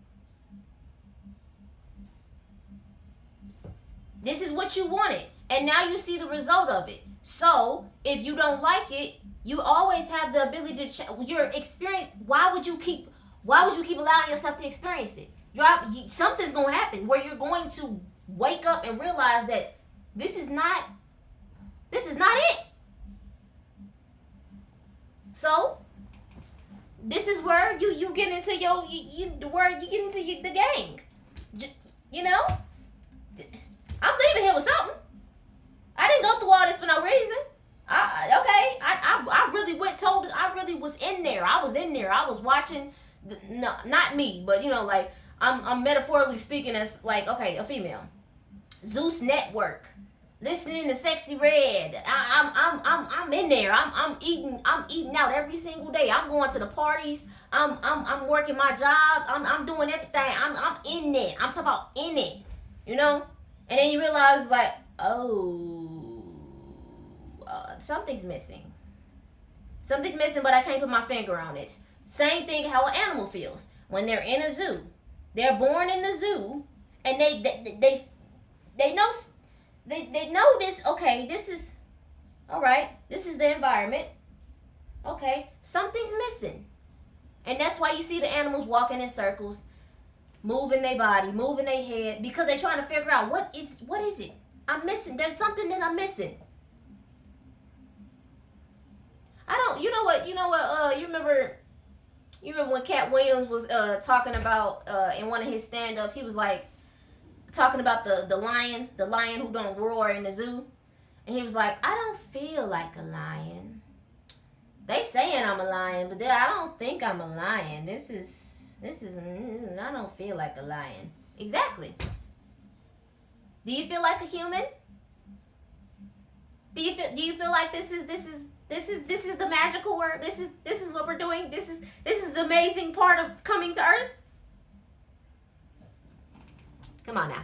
This is what you wanted, and now you see the result of it. So if you don't like it, you always have the ability to your experience. Why would you keep allowing yourself to experience it? Something's gonna happen where you're going to wake up and realize that this is not it. So this is where you get into the gang. You know, I'm leaving here with something. I didn't go through all this for no reason. I really I really was in there. I was in there. I was watching. No, not me, but like I'm metaphorically speaking as like, okay, a female. Zeus Network, listening to Sexy Red. I'm in there. I'm eating out every single day. I'm going to the parties. I'm working my job. I'm doing everything. I'm in it. I'm talking about in it. And then you realize like, something's missing. Something's missing, but I can't put my finger on it. Same thing how an animal feels when they're in a zoo. They're born in the zoo, and they know this. Okay, this is all right. This is the environment. Okay, something's missing. And that's why you see the animals walking in circles, moving their body, moving their head, because they're trying to figure out what is it I'm missing. There's something that I'm missing. You know what, you remember when Cat Williams was talking about in one of his stand-ups, he was like talking about the lion who don't roar in the zoo. And he was like, I don't feel like a lion. They saying I'm a lion, but I don't think I'm a lion. This is I don't feel like a lion. Exactly. Do you feel like a human? Do you feel like this is the magical word? This is what we're doing. This is the amazing part of coming to Earth. Come on now.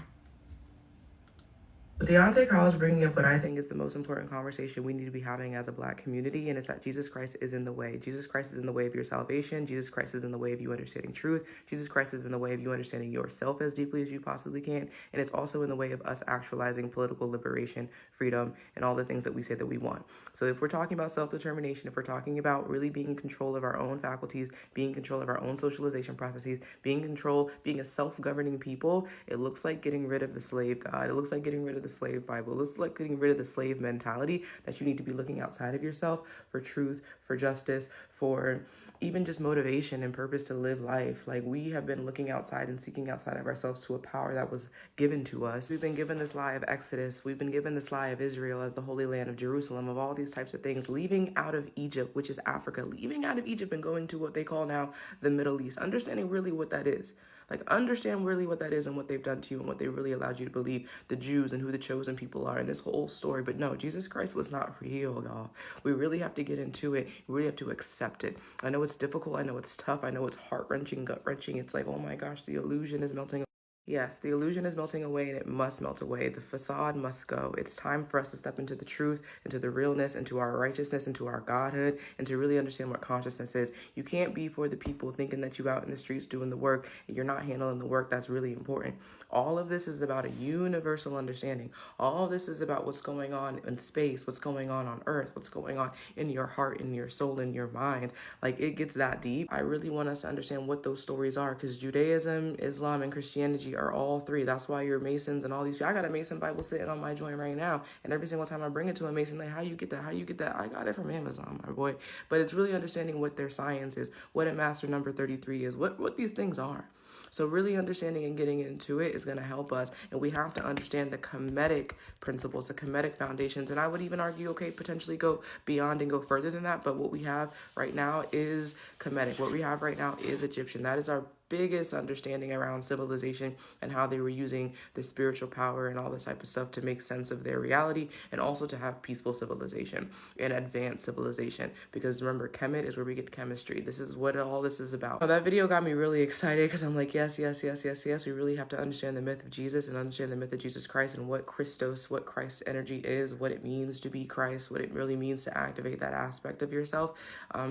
Deontay Carl is bringing up what I think is the most important conversation we need to be having as a Black community, and it's that Jesus Christ is in the way. Jesus Christ is in the way of your salvation. Jesus Christ is in the way of you understanding truth. Jesus Christ is in the way of you understanding yourself as deeply as you possibly can, and it's also in the way of us actualizing political liberation, freedom, and all the things that we say that we want. So if we're talking about self-determination, if we're talking about really being in control of our own faculties, being in control of our own socialization processes, being in control, being a self-governing people, it looks like getting rid of the slave God. It looks like getting rid of the slave Bible. It looks like getting rid of the slave mentality, that you need to be looking outside of yourself for truth, for justice, for even just motivation and purpose to live life. Like, we have been looking outside and seeking outside of ourselves to a power that was given to us. We've been given this lie of Exodus. We've been given this lie of Israel as the Holy Land, of Jerusalem, of all these types of things, leaving out of Egypt, which is Africa, leaving out of Egypt and going to what they call now the Middle East, understanding really what that is. Like, understand really what that is and what they've done to you and what they really allowed you to believe, the Jews and who the chosen people are in this whole story. But no, Jesus Christ was not real, y'all. We really have to get into it. We really have to accept it. I know it's difficult. I know it's tough. I know it's heart-wrenching, gut-wrenching. It's like, oh my gosh, the illusion is melting. Yes, the illusion is melting away, and it must melt away. The facade must go. It's time for us to step into the truth, into the realness, into our righteousness, into our godhood, and to really understand what consciousness is. You can't be for the people thinking that you're out in the streets doing the work and you're not handling the work that's really important. All of this is about a universal understanding. All of this is about what's going on in space, what's going on earth, what's going on in your heart, in your soul, in your mind. Like, it gets that deep. I really want us to understand what those stories are, because Judaism, Islam, and Christianity are all three. That's why you're Masons and all these people. I got a Mason Bible sitting on my joint right now, and every single time I bring it to a Mason, like, how you get that? How you get that? I got it from Amazon, my boy. But it's really understanding what their science is, what a master number 33 is, what these things are. So really understanding and getting into it is going to help us. And we have to understand the Kemetic principles, the Kemetic foundations. And I would even argue, okay, potentially go beyond and go further than that. But what we have right now is Kemetic. What we have right now is Egyptian. That is our biggest understanding around civilization and how they were using the spiritual power and all this type of stuff to make sense of their reality, and also to have peaceful civilization and advanced civilization. Because remember, Kemet is where we get chemistry. This is what all this is about. Now, that video got me really excited, because I'm like, yes. We really have to understand the myth of Jesus and understand the myth of Jesus Christ and what Christos, what Christ's energy is, what it means to be Christ, what it really means to activate that aspect of yourself,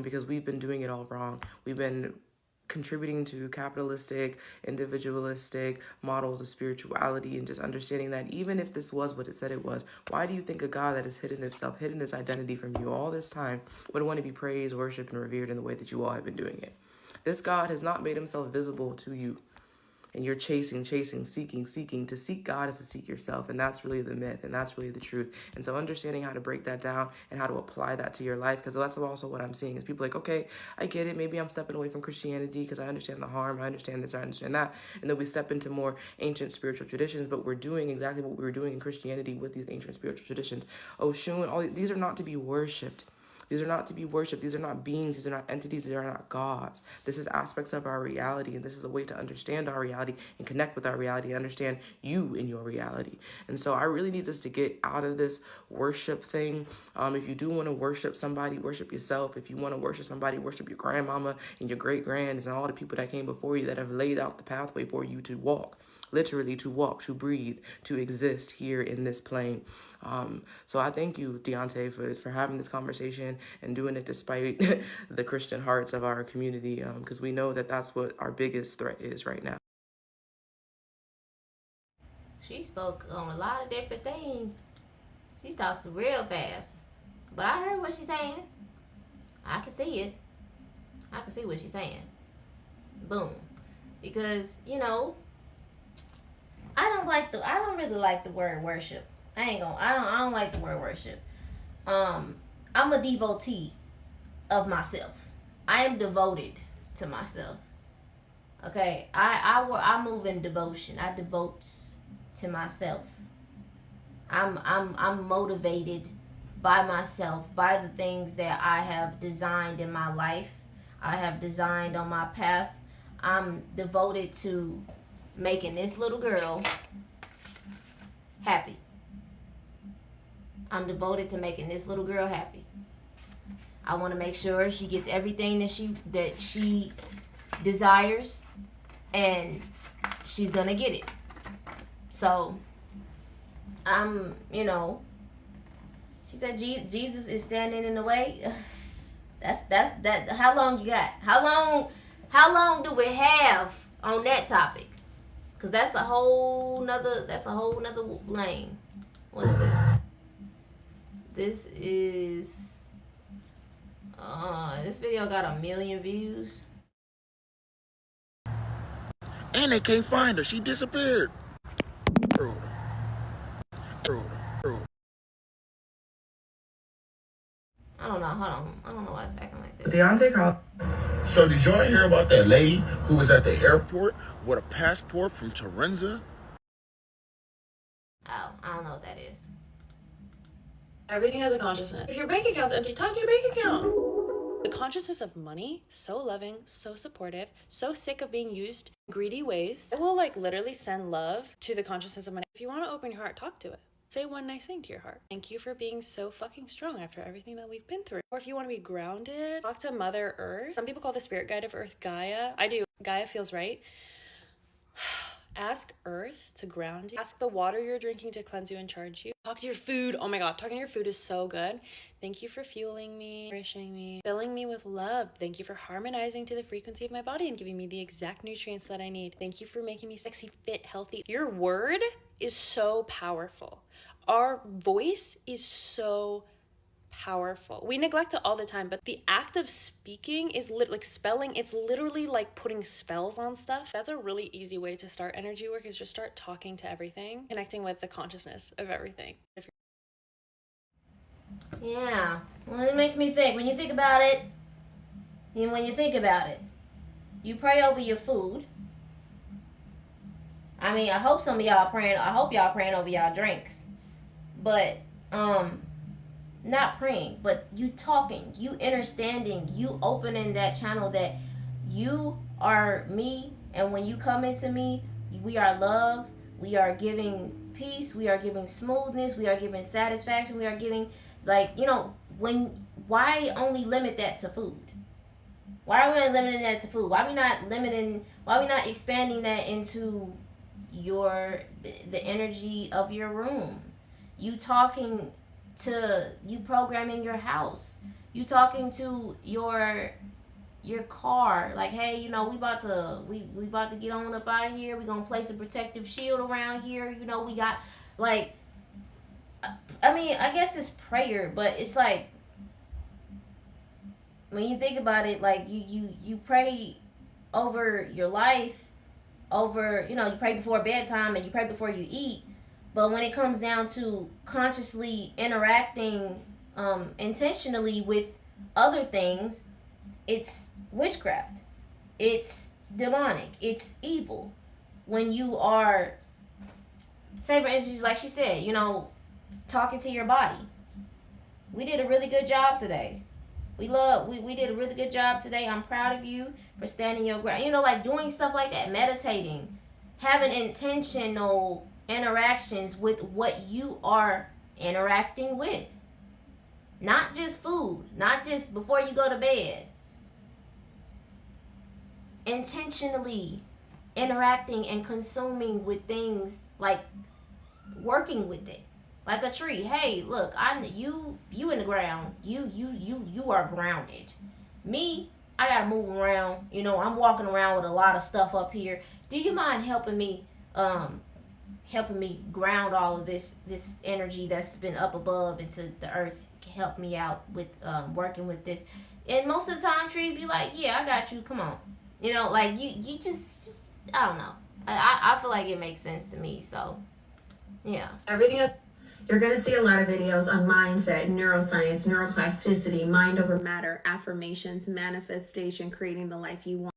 because we've been doing it all wrong. We've been contributing to capitalistic, individualistic models of spirituality, and just understanding that even if this was what it said it was, why do you think a God that has hidden itself, hidden its identity from you all this time, would want to be praised, worshipped, and revered in the way that you all have been doing it? This God has not made himself visible to you. And you're chasing, seeking. To seek God is to seek yourself. And that's really the myth, and that's really the truth. And so understanding how to break that down and how to apply that to your life, because that's also what I'm seeing is people like, okay, I get it. Maybe I'm stepping away from Christianity because I understand the harm. I understand this, I understand that. And then we step into more ancient spiritual traditions, but we're doing exactly what we were doing in Christianity with these ancient spiritual traditions. Oshun, these are not to be worshipped. These are not to be worshipped. These are not beings. These are not entities. These are not gods. This is aspects of our reality, and this is a way to understand our reality and connect with our reality and understand you in your reality. And so I really need us to get out of this worship thing. If you do want to worship somebody, worship yourself. If you want to worship somebody, worship your grandmama and your great-grands and all the people that came before you that have laid out the pathway for you to walk. Literally to walk, to breathe, to exist here in this plane. So I thank you, Deontay, for having this conversation and doing it despite the Christian hearts of our community, because we know that that's what our biggest threat is right now. She spoke on a lot of different things. She talked real fast. But I heard what she's saying. I can see it. I can see what she's saying. Boom. Because, you know, I don't really like the word worship. I don't like the word worship. I'm a devotee of myself. I am devoted to myself. Okay, I move in devotion. I devote to myself. I'm motivated by myself, by the things that I have designed in my life. I have designed on my path. I'm devoted to making this little girl happy. I'm devoted to making this little girl happy. I want to make sure she gets everything that she desires, and she's gonna get it. So she said Jesus is standing in the way. That's that. How long you got? How long do we have on that topic? Cause that's a whole nother lane. What's this? This is this video got 1 million views. And they can't find her. She disappeared. I don't know. Hold on. I don't know why it's acting like that. Deontay called. So did y'all hear about that lady who was at the airport with a passport from Tarenza? Oh, I don't know what that is. Everything has a consciousness. If your bank account's empty, talk to your bank account. The consciousness of money, so loving, so supportive, so sick of being used in greedy ways. It will literally send love to the consciousness of money. If you want to open your heart, talk to it. Say one nice thing to your heart. Thank you for being so fucking strong after everything that we've been through. Or if you want to be grounded, talk to Mother Earth. Some people call the spirit guide of Earth Gaia. I do. Gaia feels right. Ask Earth to ground you. Ask the water you're drinking to cleanse you and charge you. Talk to your food. Oh my God, talking to your food is so good. Thank you for fueling me, nourishing me, filling me with love. Thank you for harmonizing to the frequency of my body and giving me the exact nutrients that I need. Thank you for making me sexy, fit, healthy. Your word is so powerful. Our voice is so powerful. We neglect it all the time, but the act of speaking is like spelling. It's literally like putting spells on stuff. That's a really easy way to start energy work, is just start talking to everything, connecting with the consciousness of everything. Yeah, well, it makes me think. When you think about it, you pray over your food. I mean, I hope y'all praying over y'all drinks. But, not praying, but you talking, you understanding, you opening that channel that you are me, and when you come into me, we are love, we are giving peace, we are giving smoothness, we are giving satisfaction, we are giving, why only limit that to food? Why are we only limiting that to food? Why are we not expanding that into the energy of your room? You talking to, you programming your house. You talking to your car. Like, hey, we about to get on up out of here. We gonna place a protective shield around here. We got I guess it's prayer, but it's like, when you think about it, like you pray over your life, over, you pray before bedtime and you pray before you eat. But when it comes down to consciously interacting intentionally with other things, it's witchcraft. It's demonic. It's evil. When you are, say for instance, like she said, talking to your body. We did a really good job today. We did a really good job today. I'm proud of you for standing your ground. Doing stuff like that, meditating, having intentional interactions with what you are interacting with. Not just food, not just before you go to bed. Intentionally interacting and consuming with things, like working with it. Like a tree. Hey, look, you in the ground. You are grounded. Me, I gotta move around. I'm walking around with a lot of stuff up here. Do you mind helping me ground all of this energy that's been up above into the earth? Help me out with working with this. And most of the time, trees be like, yeah, I got you. Come on. You know, like you just I don't know. I feel like it makes sense to me. So yeah. Everything you're going to see a lot of videos on mindset, neuroscience, neuroplasticity, mind over matter, affirmations, manifestation, creating the life you want.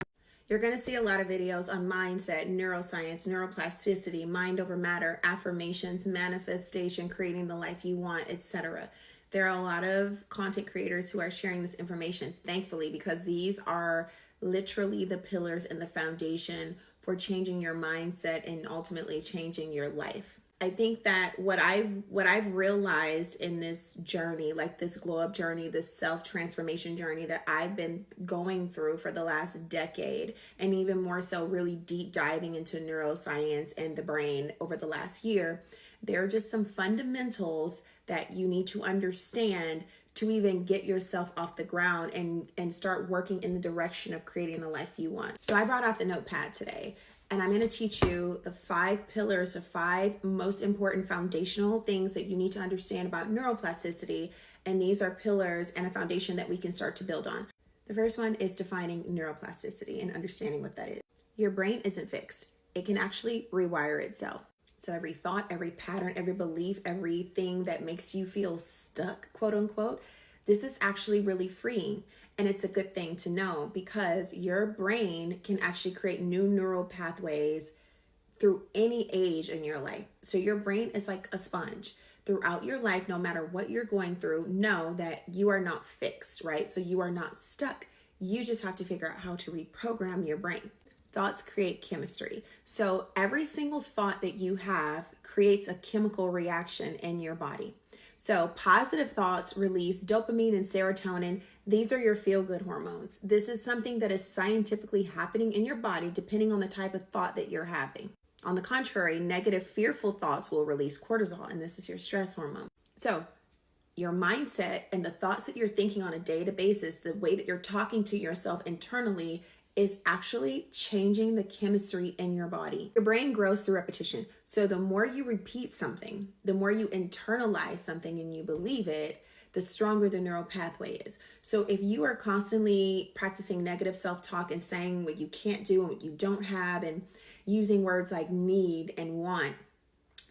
You're going to see a lot of videos on mindset, neuroscience, neuroplasticity, mind over matter, affirmations, manifestation, creating the life you want, etc. There are a lot of content creators who are sharing this information, thankfully, because these are literally the pillars and the foundation for changing your mindset and ultimately changing your life. I think that what I've realized in this journey, like this glow up journey, this self-transformation journey that I've been going through for the last decade, and even more so really deep diving into neuroscience and the brain over the last year, there are just some fundamentals that you need to understand to even get yourself off the ground and start working in the direction of creating the life you want. So I brought out the notepad today. And I'm going to teach you the 5 pillars, the 5 most important foundational things that you need to understand about neuroplasticity. And these are pillars and a foundation that we can start to build on. The first one is defining neuroplasticity and understanding what that is. Your brain isn't fixed. It can actually rewire itself. So every thought, every pattern, every belief, everything that makes you feel stuck, quote unquote, this is actually really freeing. And it's a good thing to know because your brain can actually create new neural pathways through any age in your life. So your brain is like a sponge. Throughout your life, no matter what you're going through, know that you are not fixed, right? So you are not stuck. You just have to figure out how to reprogram your brain. Thoughts create chemistry. So every single thought that you have creates a chemical reaction in your body. So positive thoughts release dopamine and serotonin. These are your feel-good hormones. This is something that is scientifically happening in your body depending on the type of thought that you're having. On the contrary, negative, fearful thoughts will release cortisol, and this is your stress hormone. So your mindset and the thoughts that you're thinking on a day-to-day basis, the way that you're talking to yourself internally is actually changing the chemistry in your body. Your brain grows through repetition. So the more you repeat something, the more you internalize something and you believe it, the stronger the neural pathway is. So if you are constantly practicing negative self-talk and saying what you can't do and what you don't have and using words like need and want,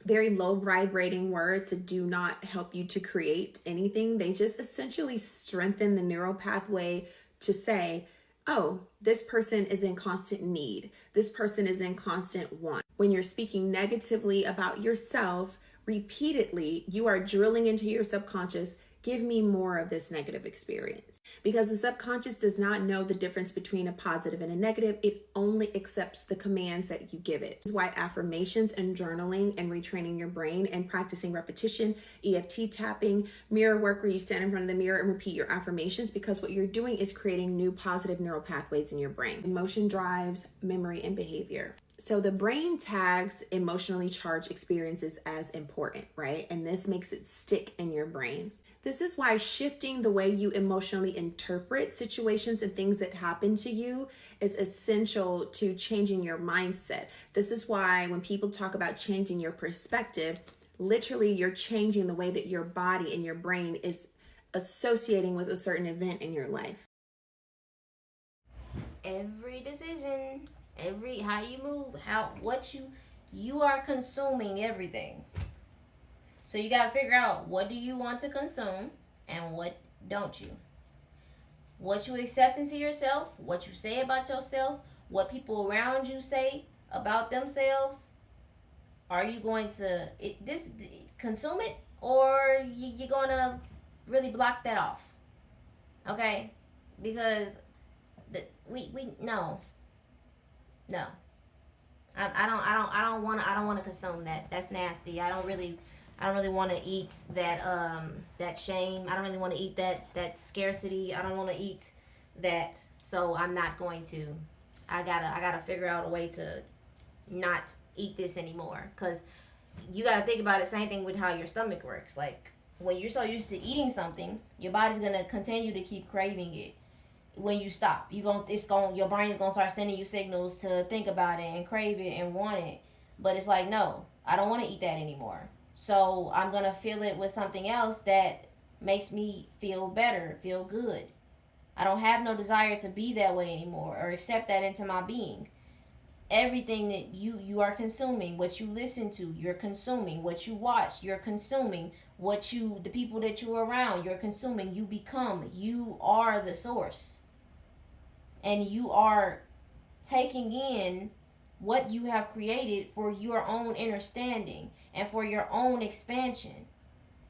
very low vibrating words that do not help you to create anything, they just essentially strengthen the neural pathway to say, oh, this person is in constant need. This person is in constant want. When you're speaking negatively about yourself repeatedly, you are drilling into your subconscious, give me more of this negative experience. Because the subconscious does not know the difference between a positive and a negative. It only accepts the commands that you give it. This is why affirmations and journaling and retraining your brain and practicing repetition, EFT tapping, mirror work where you stand in front of the mirror and repeat your affirmations, because what you're doing is creating new positive neural pathways in your brain. Emotion drives memory and behavior. So the brain tags emotionally charged experiences as important, right? And this makes it stick in your brain. This is why shifting the way you emotionally interpret situations and things that happen to you is essential to changing your mindset. This is why when people talk about changing your perspective, literally you're changing the way that your body and your brain is associating with a certain event in your life. Every decision, how you move, what you are consuming everything. So you got to figure out, what do you want to consume and what don't you? What you accept into yourself, what you say about yourself, what people around you say about themselves. Are you going to consume it, or you're going to really block that off? Okay? Because we no. I don't want to consume that. That's nasty. I don't really want to eat that shame. I don't really want to eat that scarcity. I don't want to eat that. So I'm not going to. I gotta figure out a way to not eat this anymore. Cause you gotta think about it. Same thing with how your stomach works. Like when you're so used to eating something, your body's gonna continue to keep craving it. When you stop, your brain's gonna start sending you signals to think about it and crave it and want it. But it's like, no, I don't want to eat that anymore. So I'm going to fill it with something else that makes me feel better, feel good. I don't have no desire to be that way anymore or accept that into my being. Everything that you are consuming, what you listen to, you're consuming. What you watch, you're consuming. The people that you're around, you're consuming. You become. You are the source. And you are taking in what you have created for your own understanding and for your own expansion.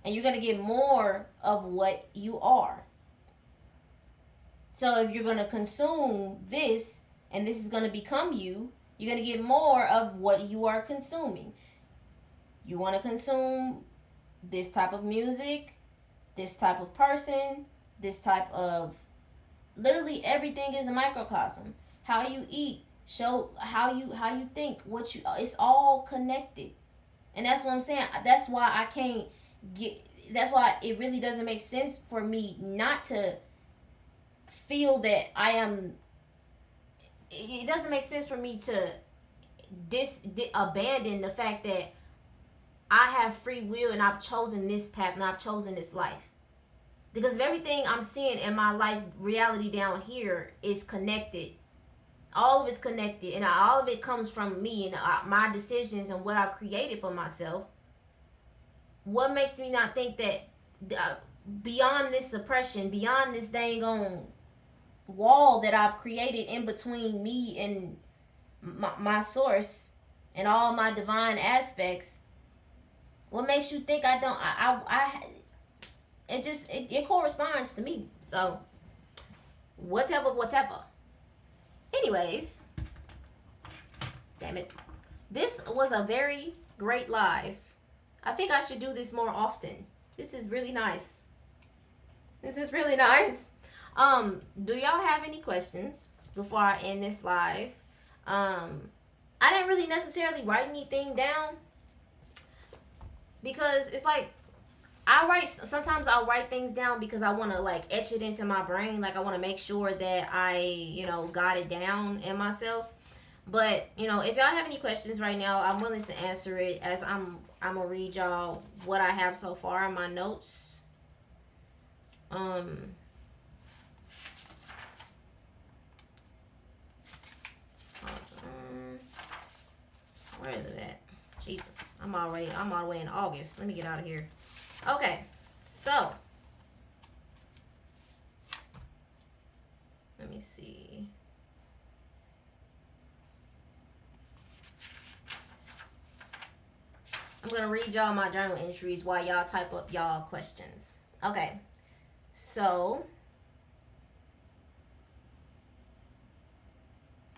And you're going to get more of what you are. So if you're going to consume this, and this is going to become you, you're going to get more of what you are consuming. You want to consume this type of music, this type of person, this type of... Literally everything is a microcosm. How you eat, show how you think, it's all connected. And that's what I'm saying. That's why that's why it really doesn't make sense for me not to feel that I am... It doesn't make sense for me to abandon the fact that I have free will and I've chosen this path and I've chosen this life. Because of everything I'm seeing in my life, reality down here is connected. All of it's connected, and all of it comes from me and my decisions and what I've created for myself. What makes me not think that beyond this suppression, beyond this dang on wall that I've created in between me and my source and all my divine aspects, what makes you think I don't? It corresponds to me. So whatever. Anyways, damn it, this was a very great live. I think I should do this more often. This is really nice. Do y'all have any questions before I end this live? I didn't really necessarily write anything down because it's like sometimes I'll write things down because I want to like etch it into my brain. Like I want to make sure that I, got it down in myself. But, if y'all have any questions right now, I'm willing to answer it as I'm going to read y'all what I have so far in my notes. Where is it at? Jesus, I'm all the way in August. Let me get out of here. Okay, so let me see. I'm gonna read y'all my journal entries while y'all type up y'all questions. Okay, so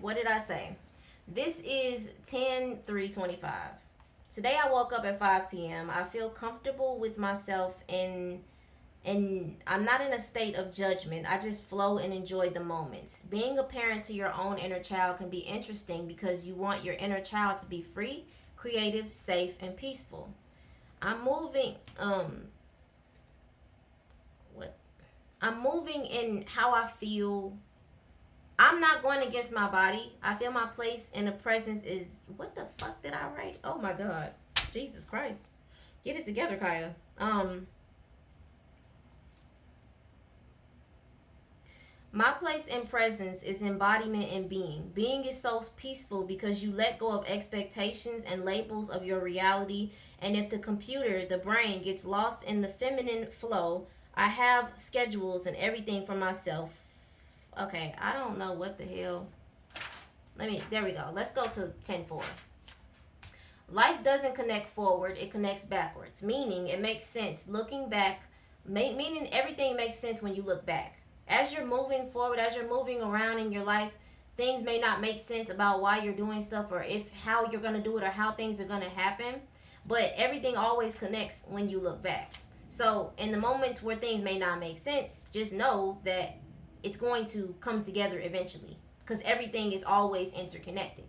what did I say? This is 10/3/25. Today I woke up at 5 p.m. I feel comfortable with myself and I'm not in a state of judgment. I just flow and enjoy the moments. Being a parent to your own inner child can be interesting because you want your inner child to be free, creative, safe, and peaceful. I'm moving in how I feel. I'm not going against my body. I feel my place in the presence is... What the fuck did I write? Oh my God. Jesus Christ. Get it together, Kiya. My place in presence is embodiment and being. Being is so peaceful because you let go of expectations and labels of your reality. And if the computer, the brain, gets lost in the feminine flow, I have schedules and everything for myself. Okay, I don't know what the hell. There we go. Let's go to 10/4. Life doesn't connect forward, it connects backwards. Meaning it makes sense looking back, meaning everything makes sense when you look back. As you're moving forward, as you're moving around in your life, things may not make sense about why you're doing stuff or how you're going to do it or how things are going to happen. But everything always connects when you look back. So in the moments where things may not make sense, just know that it's going to come together eventually because everything is always interconnected.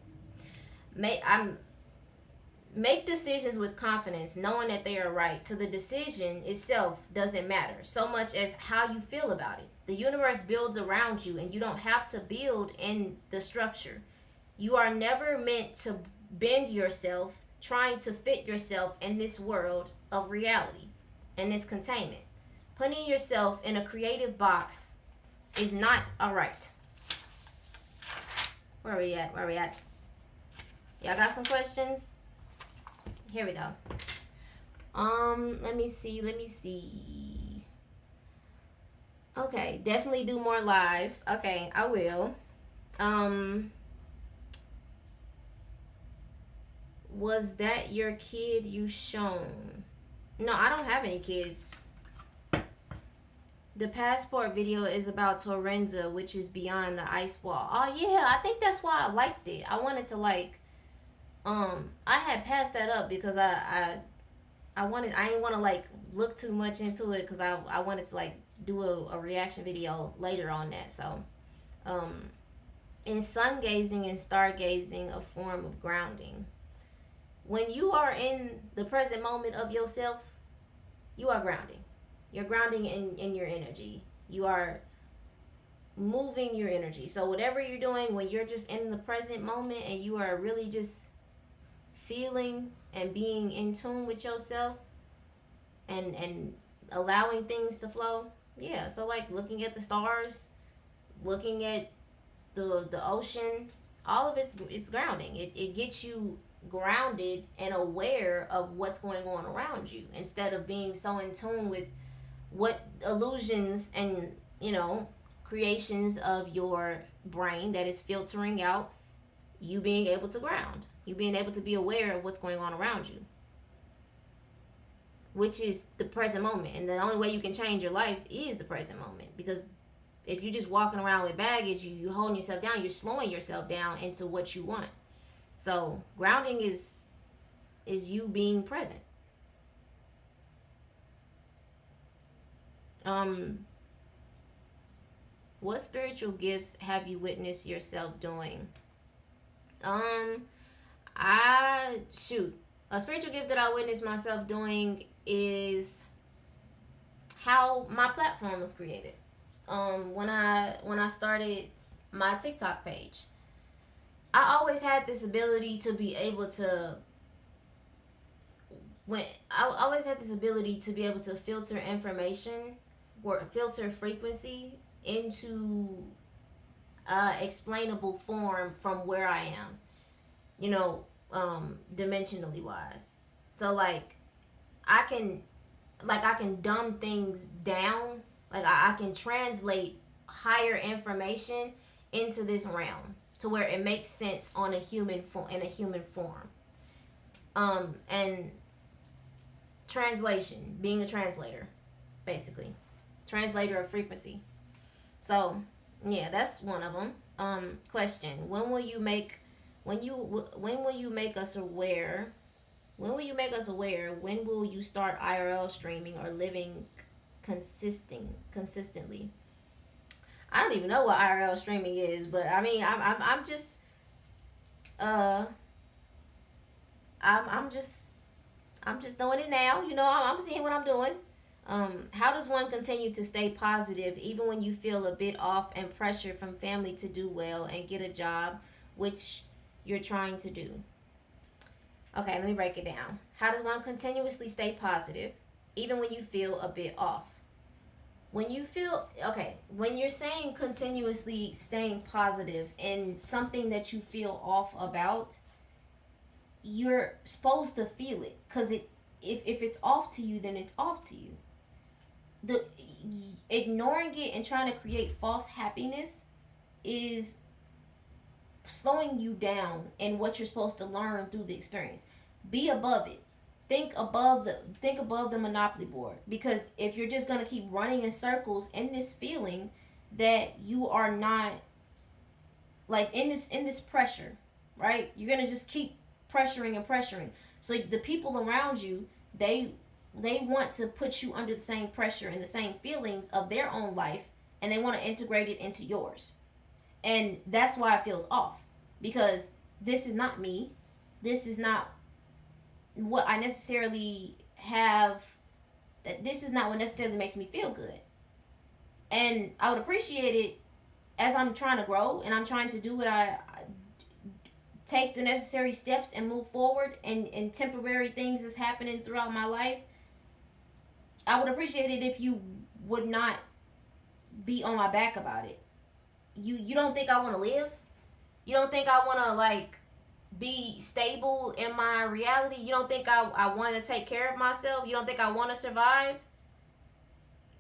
Make decisions with confidence, knowing that they are right. So the decision itself doesn't matter so much as how you feel about it. The universe builds around you and you don't have to build in the structure. You are never meant to bend yourself trying to fit yourself in this world of reality and this containment. Putting yourself in a creative box is not alright. Where are we at? Where are we at? Y'all got some questions? Here we go. Let me see. Okay, definitely do more lives. Okay, I will. Was that your kid you shown? No, I don't have any kids. The passport video is about Torrenza, which is beyond the ice wall. Oh yeah, I think that's why I liked it. I wanted to like, I had passed that up because I didn't want to like look too much into it because I wanted to like do a reaction video later on that. So, in sun gazing and stargazing, a form of grounding. When you are in the present moment of yourself, you are grounding. You're grounding in your energy. You are moving your energy. So whatever you're doing, when you're just in the present moment and you are really just feeling and being in tune with yourself and allowing things to flow. Yeah, so like looking at the stars, looking at the ocean, all of it's grounding. It gets you grounded and aware of what's going on around you instead of being so in tune with what illusions and creations of your brain that is filtering out you being able to ground, you being able to be aware of what's going on around you, which is the present moment. And the only way you can change your life is the present moment, because if you're just walking around with baggage, you holding yourself down, you're slowing yourself down into what you want. So grounding is you being present. What spiritual gifts have you witnessed yourself doing? A spiritual gift that I witnessed myself doing is how my platform was created. When I started my TikTok page, I always had this ability to be able to filter information or filter frequency into explainable form from where I am, dimensionally wise. So like I can dumb things down. Like I can translate higher information into this realm to where it makes sense on a human form, and translation, being a translator, basically translator of frequency. So yeah, that's one of them. Question: When will you make us aware? When will you make us aware? When will you start IRL streaming or living consistently? I don't even know what IRL streaming is, but I mean, I'm just doing it now. I'm seeing what I'm doing. How does one continue to stay positive even when you feel a bit off and pressure from family to do well and get a job, which you're trying to do? Okay, let me break it down. How does one continuously stay positive even when you feel a bit off? When you're saying continuously staying positive in something that you feel off about, you're supposed to feel it, because if it's off to you, then it's off to you. The ignoring it and trying to create false happiness is slowing you down in what you're supposed to learn through the experience. Be above it. Think above the Monopoly board, because if you're just gonna keep running in circles in this feeling that you are not like in this pressure, right? You're gonna just keep pressuring. So the people around you, they want to put you under the same pressure and the same feelings of their own life, and they want to integrate it into yours. And that's why it feels off, because this is not me. This is not what I necessarily have. This is not what necessarily makes me feel good. And I would appreciate it as I'm trying to grow and I'm trying to do what I take the necessary steps and move forward, and temporary things that's happening throughout my life. I would appreciate it if you would not be on my back about it. You don't think I want to live? You don't think I want to like be stable in my reality? You don't think I want to take care of myself? You don't think I want to survive?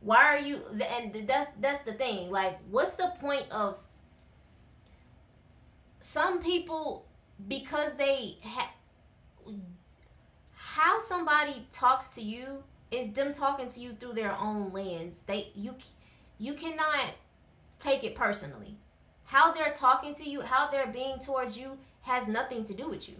Why are you? And that's the thing. Like, what's the point of some people, because they how somebody talks to you is them talking to you through their own lens. You cannot take it personally. How they're talking to you, how they're being towards you has nothing to do with you.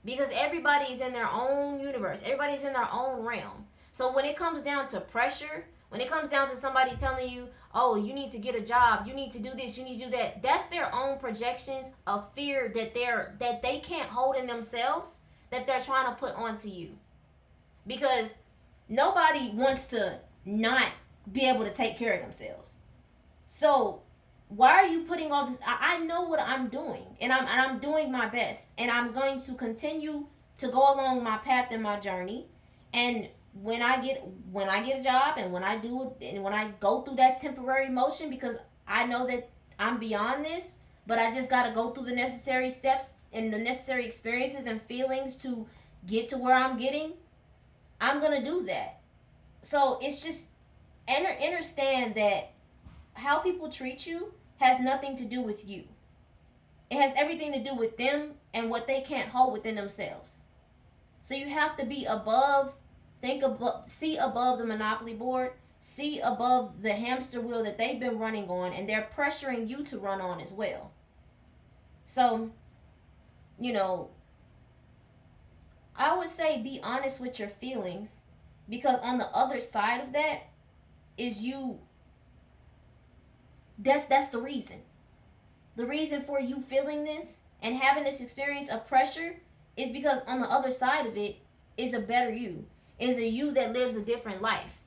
Because everybody's in their own universe. Everybody's in their own realm. So when it comes down to pressure, when it comes down to somebody telling you, oh, you need to get a job, you need to do this, you need to do that, that's their own projections of fear that they can't hold in themselves, that they're trying to put onto you. Because nobody wants to not be able to take care of themselves. So why are you putting all this? I know what I'm doing, and I'm doing my best, and I'm going to continue to go along my path and my journey. And when I get a job, and when I do it, and when I go through that temporary motion, because I know that I'm beyond this, but I just got to go through the necessary steps and the necessary experiences and feelings to get to where I'm getting, I'm gonna do that. So it's just understand that how people treat you has nothing to do with you. It has everything to do with them and what they can't hold within themselves. So you have to be above, see above the monopoly board, see above the hamster wheel that they've been running on, and they're pressuring you to run on as well. So, I would say be honest with your feelings, because on the other side of that is you. That's the reason. The reason for you feeling this and having this experience of pressure is because on the other side of it is a better you. Is a you that lives a different life.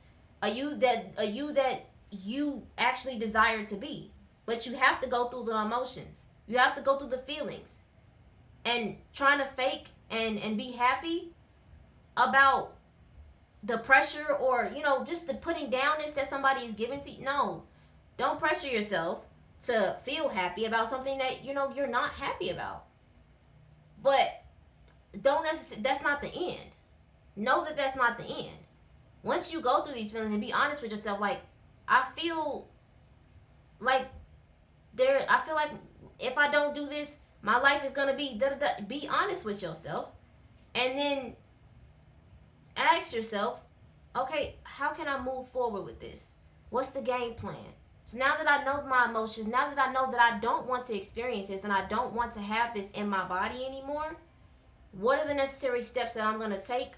A you that you actually desire to be. But you have to go through the emotions. You have to go through the feelings. And trying to fake and be happy about the pressure, or just the putting downness that somebody is giving to you. No. Don't pressure yourself to feel happy about something that you're not happy about. But that's not the end. Know that that's not the end. Once you go through these feelings and be honest with yourself, like I feel like if I don't do this, my life is gonna be da da da. Be honest with yourself, and then ask yourself, okay, how can I move forward with this? What's the game plan? So now that I know my emotions, now that I know that I don't want to experience this and I don't want to have this in my body anymore, what are the necessary steps that I'm going to take,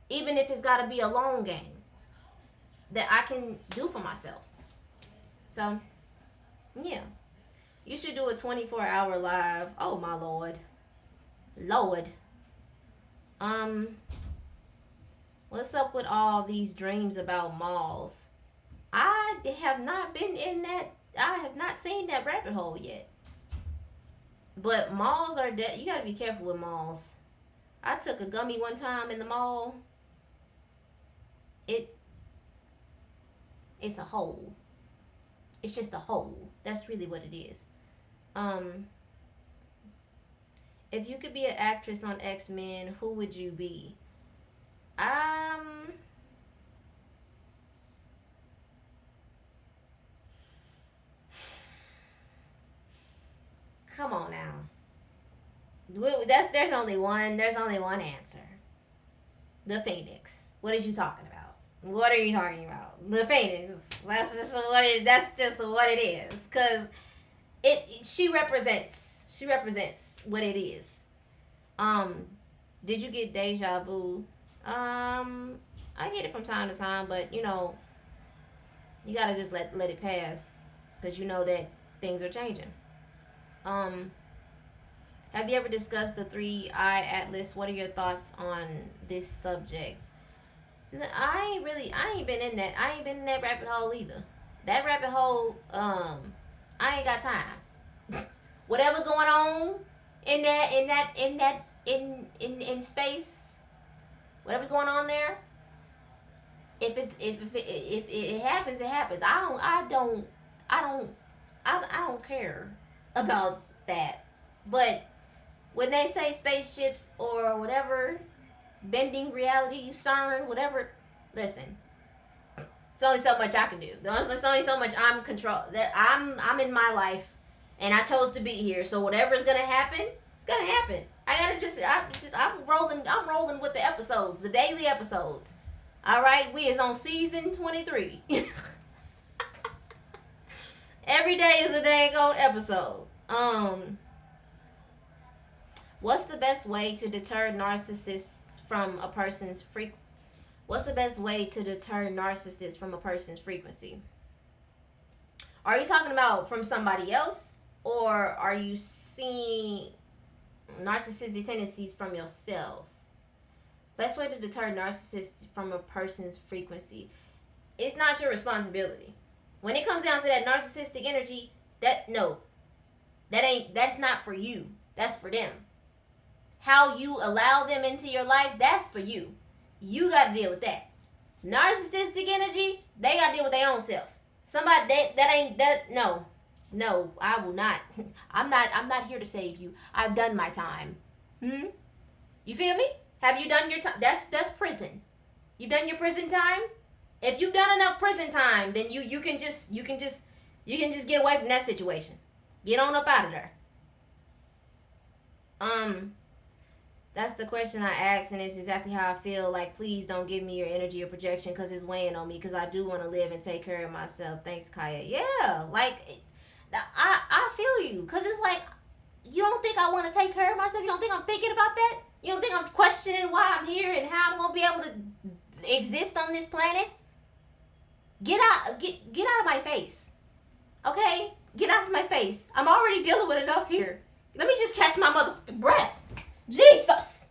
even if it's got to be a long game, that I can do for myself? So, yeah. You should do a 24-hour live. Oh, my Lord. Lord. What's up with all these dreams about malls? I have not been in that. I have not seen that rabbit hole yet. But malls are you gotta be careful with malls. I took a gummy one time in the mall. It's a hole. It's just a hole. That's really what it is. If you could be an actress on X-Men, who would you be? Come on now. There's only one answer. The Phoenix. What are you talking about? What are you talking about? The Phoenix. That's just what it is. Cause she represents what it is. Did you get deja vu? I get it from time to time, but you gotta just let it pass, because you know that things are changing. Have you ever discussed the 3-eye atlas? What are your thoughts on this subject? I ain't been in that. I ain't been in that rabbit hole either. That rabbit hole, I ain't got time. Whatever going on in space, whatever's going on there, if it happens, it happens. I don't care about that. But when they say spaceships or whatever, bending reality, CERN, whatever, listen. It's only so much I can do. There's only so much I'm control. I'm in my life, and I chose to be here. So whatever's gonna happen, it's gonna happen. I'm rolling with the episodes, the daily episodes. All right, we is on season 23. Every day is a dang old episode. What's the best way to deter narcissists from a person's frequency? What's the best way to deter narcissists from a person's frequency? Are you talking about from somebody else, or are you seeing narcissistic tendencies from yourself? Best way to deter narcissists from a person's frequency. It's not your responsibility. When it comes down to that narcissistic energy, that's not for you. That's for them. How you allow them into your life, that's for you. You got to deal with that. Narcissistic energy, they got to deal with their own self. Somebody no, I will not. I'm not here to save you. I've done my time. You feel me? Have you done your time? That's prison. You've done your prison time? If you've done enough prison time, then you can just get away from that situation. Get on up out of there. That's the question I asked, and it's exactly how I feel. Like, please don't give me your energy or projection because it's weighing on me, because I do want to live and take care of myself. Thanks, Kiya. Yeah, like, I feel you, because it's like, you don't think I want to take care of myself? You don't think I'm thinking about that? You don't think I'm questioning why I'm here and how I'm going to be able to exist on this planet? Get out of my face. Okay? Get out of my face. I'm already dealing with enough here. Let me just catch my motherfucking breath. Jesus!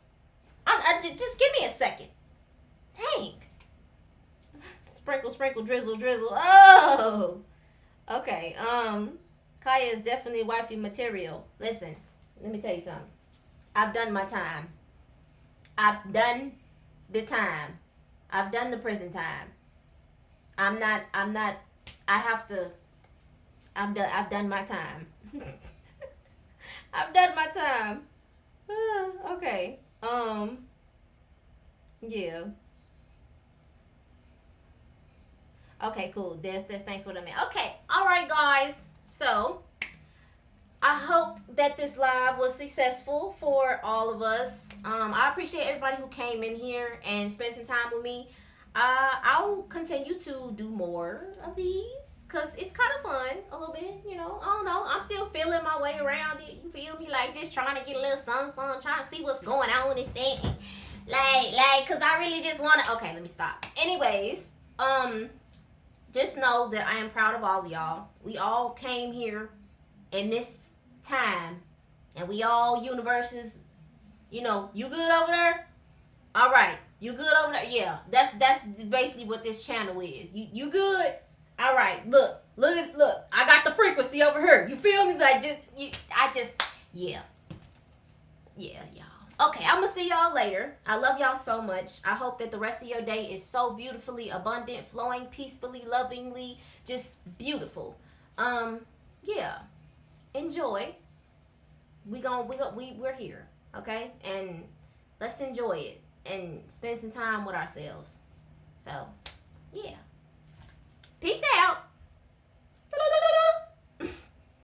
Just give me a second. Dang. Sprinkle, sprinkle, drizzle, drizzle. Oh! Okay, Kiya is definitely wifey material. Listen, let me tell you something. I've done my time. I've done the time. I've done the prison time. I've done my time. I've done my time. Okay. Yeah. Okay, cool. That's thanks what I meant. Okay. All right, guys. So, I hope that this live was successful for all of us. I appreciate everybody who came in here and spent some time with me. I'll continue to do more of these because it's kind of fun a little bit, you know. I don't know. I'm still feeling my way around it. You feel me? Like, just trying to get a little sun, trying to see what's going on and thing. Like, because I really just want to... Okay, let me stop. Anyways, just know that I am proud of all of y'all. We all came here in this time, and we all universes, you know. You good over there? All right. You good over there? Yeah. That's basically what this channel is. You good? All right. Look. I got the frequency over here. You feel me? Like, yeah. Yeah, y'all. Okay, I'm gonna see y'all later. I love y'all so much. I hope that the rest of your day is so beautifully abundant, flowing peacefully, lovingly, just beautiful. Yeah. Enjoy. We're here, okay? And let's enjoy it and spend some time with ourselves. So, yeah. Peace out.